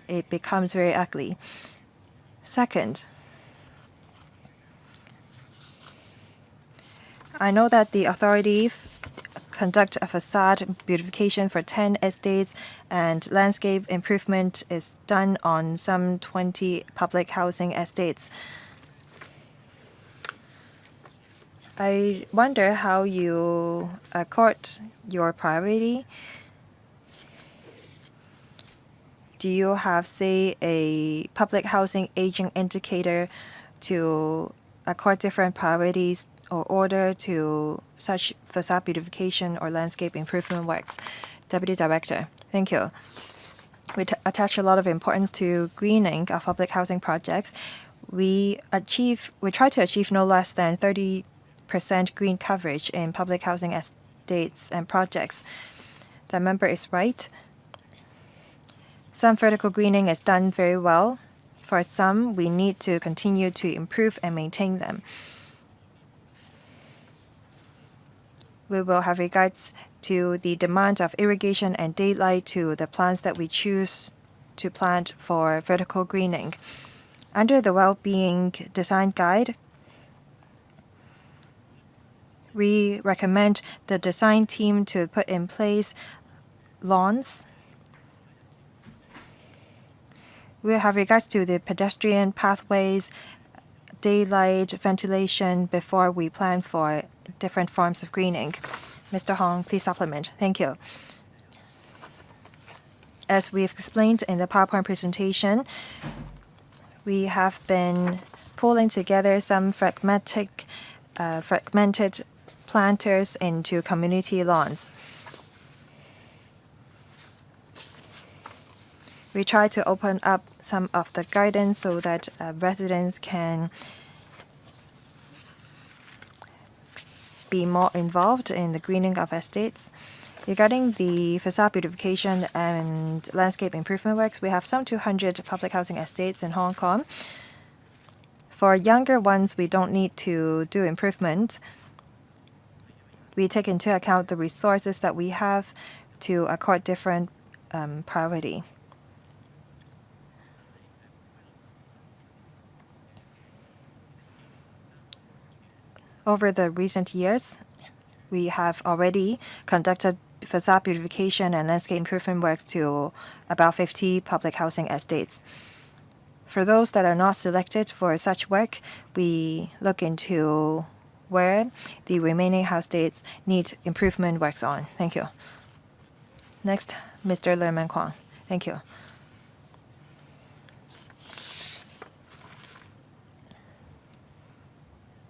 Speaker 1: it becomes very ugly. Second, I know that the authority conduct a facade beautification for 10 estates, and landscape improvement is done on some 20 public housing estates. I wonder how you accord your priority. Do you have, say, a public housing aging indicator to accord different priorities or order to such facade beautification or landscape improvement works? Deputy Director, thank you. We attach a lot of importance to greening of public housing projects. We try to achieve no less than 30% green coverage in public housing estates and projects. The member is right. Some vertical greening is done very well. For some, we need to continue to improve and maintain them. We will have regards to the demand of irrigation and daylight to the plants that we choose to plant for vertical greening. Under the well-being design guide, we recommend the design team to put in place lawns. We have regards to the pedestrian pathways, daylight, ventilation before we plan for different forms of greening. Mr. Hong, please supplement. Thank you. As we've explained in the PowerPoint presentation, we have been pulling together some fragmented planters into community lawns. We try to open up some of the gardens so that residents can be more involved in the greening of estates. Regarding the facade beautification and landscape improvement works, we have some 200 public housing estates in Hong Kong. For younger ones, we don't need to do improvement. We take into account the resources that we have to accord different priority. Over the recent years, we have already conducted facade beautification and landscape improvement works to about 50 public housing estates. For those that are not selected for such work, we look into where the remaining house estates need improvement works on. Thank you. Next, Mr. Lerman Kwong. Thank you.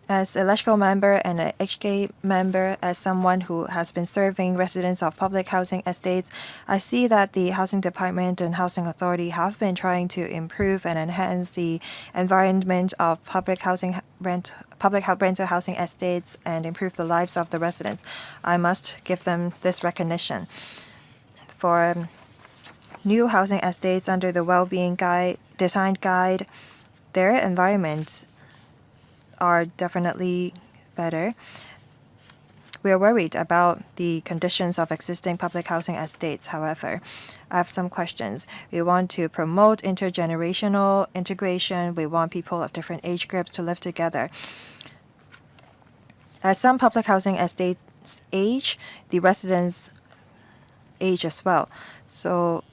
Speaker 1: As a LegCo member and a HK member, as someone who has been serving residents of public housing estates, I see that the Housing Department and Housing Authority have been trying to improve and enhance the environment of public rental housing estates and improve the lives of the residents. I must give them this recognition. For new housing estates under the Wellbeing Design Guide, their environment are definitely better. We are worried about the conditions of existing public housing estates, however. I have some questions. We want to promote intergenerational integration. We want people of different age groups to live together. As some public housing estates age, the residents age as well. So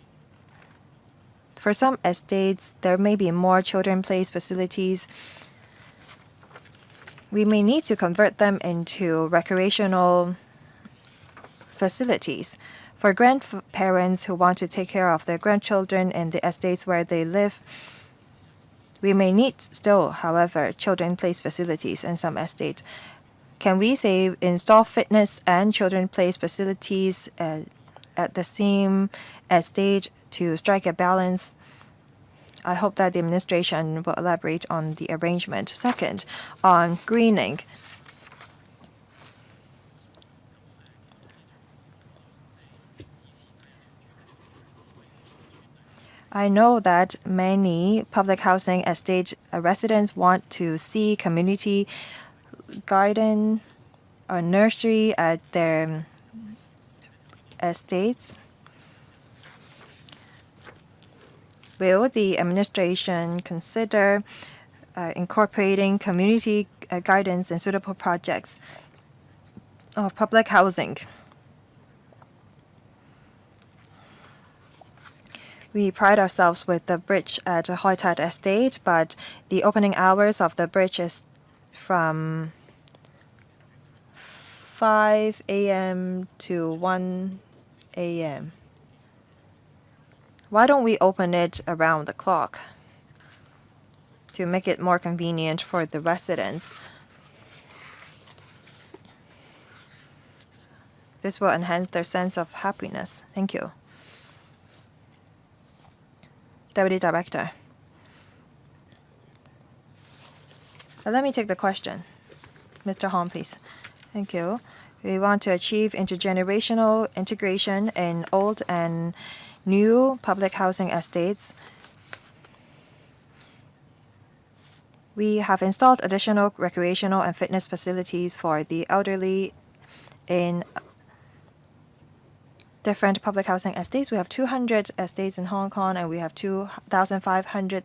Speaker 1: for some estates, there may be more children place facilities. We may need to convert them into recreational facilities. For grandparents who want to take care of their grandchildren in the estates where they live, we may need still, however, children place facilities in some estates. Can we say install fitness and children place facilities at the same estate to strike a balance? I hope that the administration will elaborate on the arrangement. Second, on greening. I know that many public housing estate residents want to see community garden or nursery at their estates. Will the administration consider incorporating community gardens and suitable projects of public housing? We pride ourselves with the bridge at Hoi Tat Estate, but the opening hours of the bridge is from 5 a.m. to 1 a.m. Why don't we open it around the clock to make it more convenient for the residents? This will enhance their sense of happiness. Thank you. Deputy Director. Let me take the question. Mr. Hong, please. Thank you. We want to achieve intergenerational integration in old and new public housing estates. We have installed additional recreational and fitness facilities for the elderly in different public housing estates. We have 200 estates in Hong Kong, and we have 2,500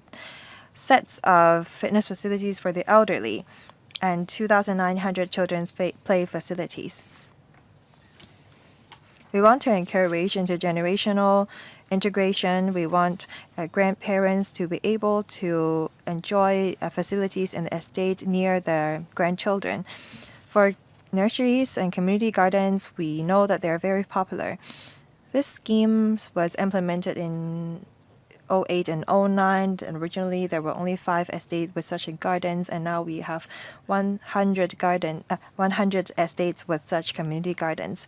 Speaker 1: sets of fitness facilities for the elderly and 2,900 children's play facilities. We want to encourage intergenerational integration. We want grandparents to be able to enjoy facilities in the estate near their grandchildren. For nurseries and community gardens, we know that they're very popular. This scheme was implemented in 2008 and 2009, and originally there were only 5 estates with such gardens, and now we have 100 estates with such community gardens.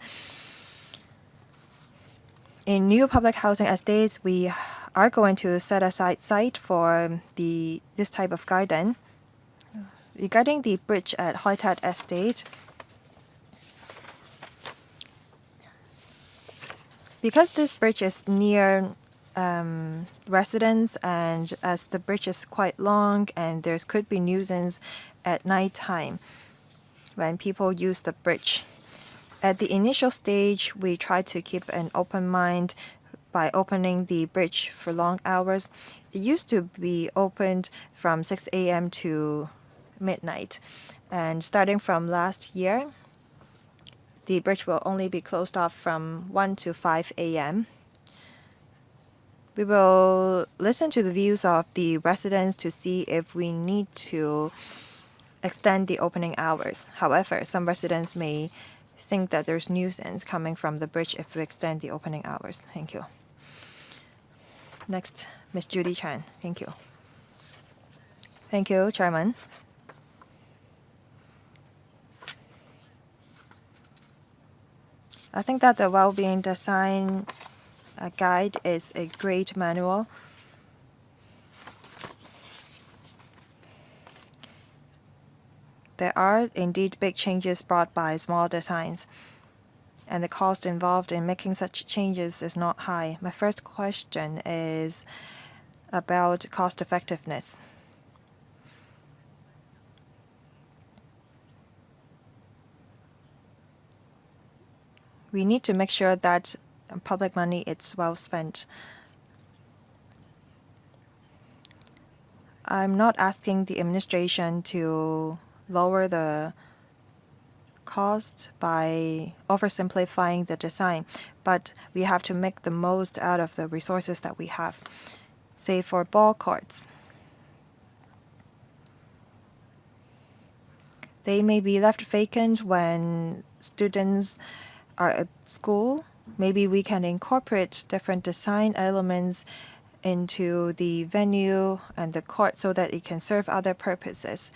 Speaker 1: In new public housing estates, we are going to set aside site for this type of garden. Regarding the bridge at Hoi Tat Estate, Because this bridge is near residents, and as the bridge is quite long and there could be nuisance at nighttime when people use the bridge. At the initial stage, we try to keep an open mind by opening the bridge for long hours. It used to be opened from 6 a.m. to midnight. And starting from last year, the bridge will only be closed off from 1 to 5 a.m. We will listen to the views of the residents to see if we need to extend the opening hours. However, some residents may think that there's nuisance coming from the bridge if we extend the opening hours. Thank you. Next, Ms. Judy Chan. Thank you. Thank you, Chairman. I think that the well-being design guide is a great manual. There are indeed big changes brought by small designs, and the cost involved in making such changes is not high. My first question is about cost effectiveness. We need to make sure that public money is well spent. I'm not asking the administration to lower the cost by oversimplifying the design, but we have to make the most out of the resources that we have. Say for ball courts, they may be left vacant when students are at school. Maybe we can incorporate different design elements into the venue and the court so that it can serve other purposes.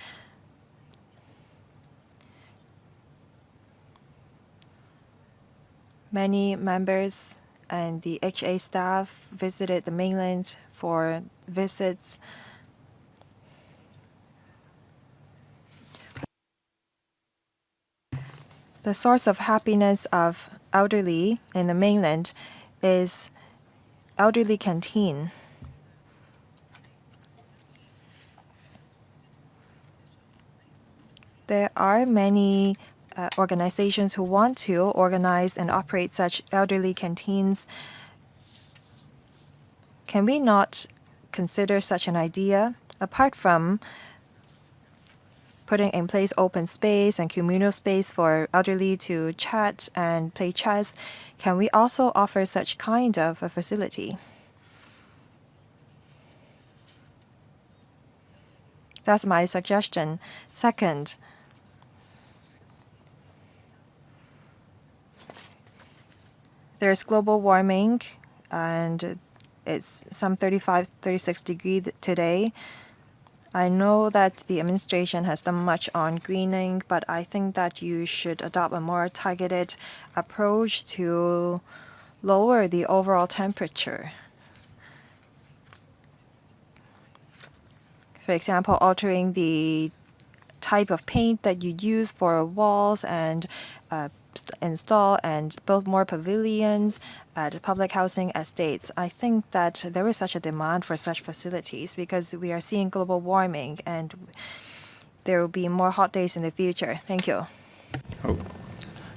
Speaker 1: Many members and the HA staff visited the mainland for visits. The source of happiness of elderly in the mainland is elderly canteen. There are many organizations who want to organize and operate such elderly canteens. Can we not consider such an idea? Apart from putting in place open space and communal space for elderly to chat and play chess, can we also offer such kind of a facility? That's my suggestion. Second, there's global warming, and it's some 35, 36 degrees today. I know that the administration has done much on greening, but I think that you should adopt a more targeted approach to lower the overall temperature. For example, altering the type of paint that you use for walls and install and build more pavilions at public housing estates. I think that there is such a demand for such facilities because we are seeing global warming and there will be more hot days in the future. Thank you.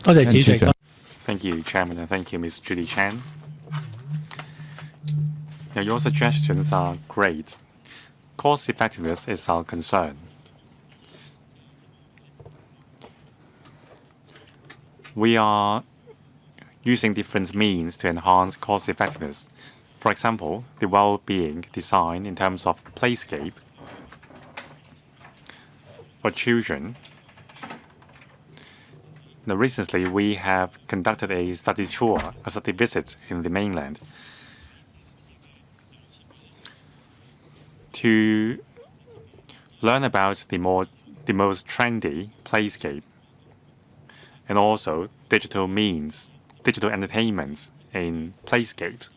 Speaker 2: Thank you, Chairman, and thank you, Ms. Judy Chan. Now, your suggestions are great. Cost effectiveness is our concern. We are using different means to enhance cost effectiveness. For example, the well-being design in terms of playscape for children. Now, recently, we have conducted a study tour, a study visit in the mainland to learn about the most trendy playscape and also digital means, digital entertainment in playscapes.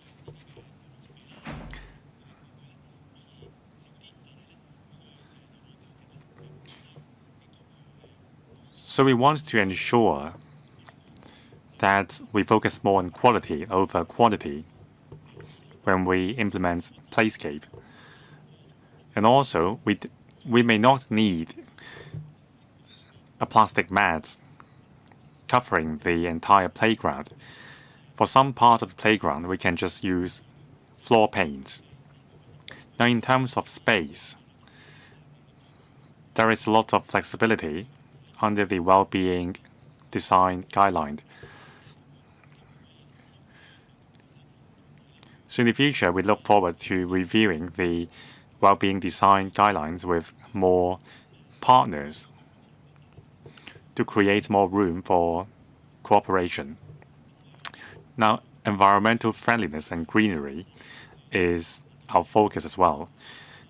Speaker 2: So we want to ensure that we focus more on quality over quantity when we implement playscape. And also, we may not need a plastic mat covering the entire playground. For some part of the playground, we can just use floor paint. Now, in terms of space, there is a lot of flexibility under the well-being design guideline. So in the future, we look forward to reviewing the well-being design guidelines with more partners to create more room for cooperation. Now, environmental friendliness and greenery is our focus as well.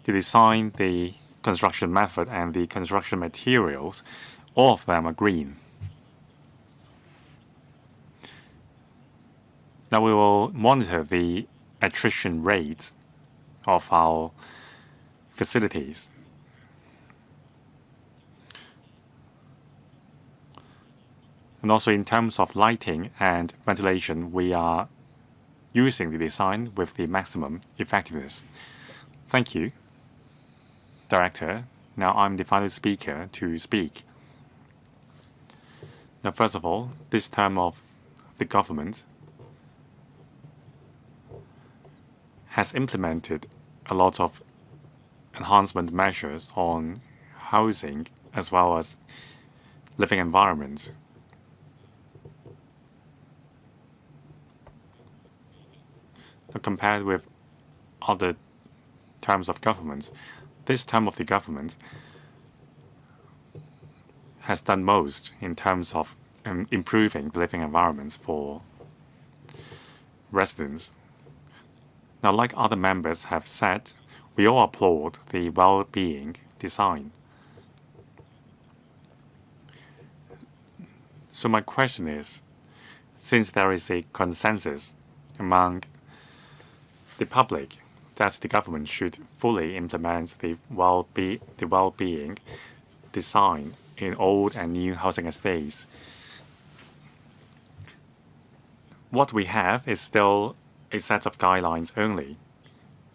Speaker 2: To design the construction method and the construction materials, all of them are green. Now we will monitor the attrition rate of our facilities. And also in terms of lighting and ventilation, we are using the design with the maximum effectiveness. Thank you, Director. Now I'm the final speaker to speak. Now, first of all, this term of the government has implemented a lot of enhancement measures on housing as well as living environments. Now, compared with other terms of government, this term of the government has done most in terms of improving the living environments for residents. Now, like other members have said, we all applaud the well-being design. So my question is, since there is a consensus among the public that the government should fully implement the well-being design in old and new housing estates, what we have is still a set of guidelines only.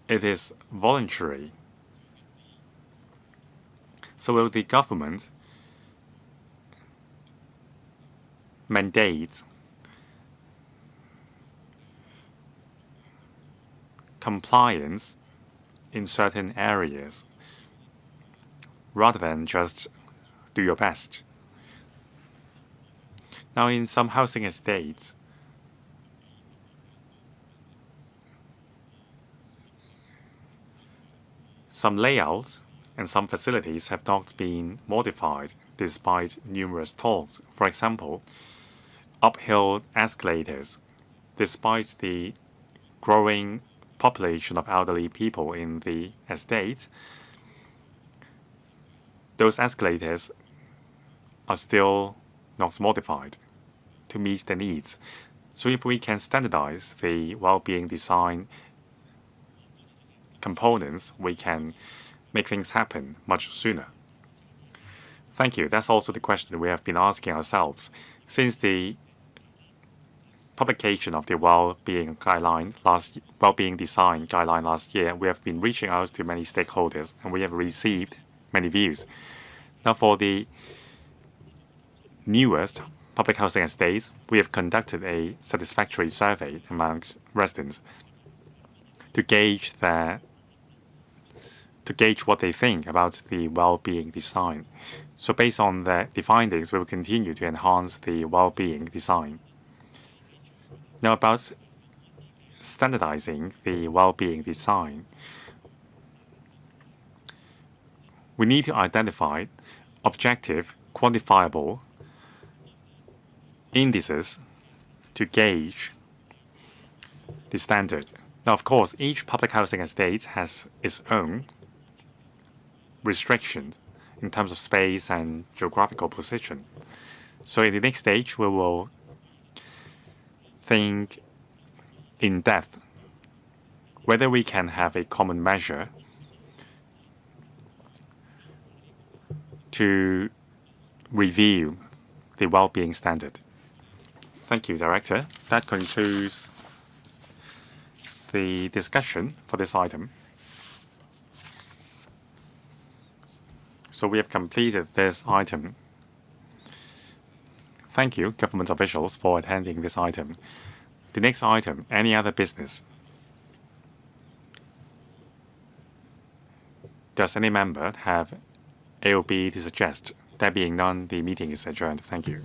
Speaker 2: It is voluntary. So will the government mandate compliance in certain areas rather than just do your best? Now, in some housing estates, some layouts and some facilities have not been modified despite numerous talks. For example, uphill escalators. Despite the growing population of elderly people in the estate, those escalators are still not modified to meet the needs. So if we can standardize the well-being design components, we can make things happen much sooner. Thank you. That's also the question we have been asking ourselves. Since the publication of the well-being design guideline last year, we have been reaching out to many stakeholders and we have received many views. Now, for the newest public housing estates, we have conducted a satisfactory survey amongst residents to gauge what they think about the well-being design. So based on the findings, we will continue to enhance the well-being design. Now, about standardizing the well-being design, we need to identify objective, quantifiable indices to gauge the standard. Now, of course, each public housing estate has its own restrictions in terms of space and geographical position. So in the next stage, we will think in depth whether we can have a common measure to review the well-being standard. Thank Thank you, Director. That concludes the discussion for this item. So we have completed this item. Thank you, government officials, for attending this item. The next item, any other business? Does any member have AOB to suggest? There being none, the meeting is adjourned. Thank you.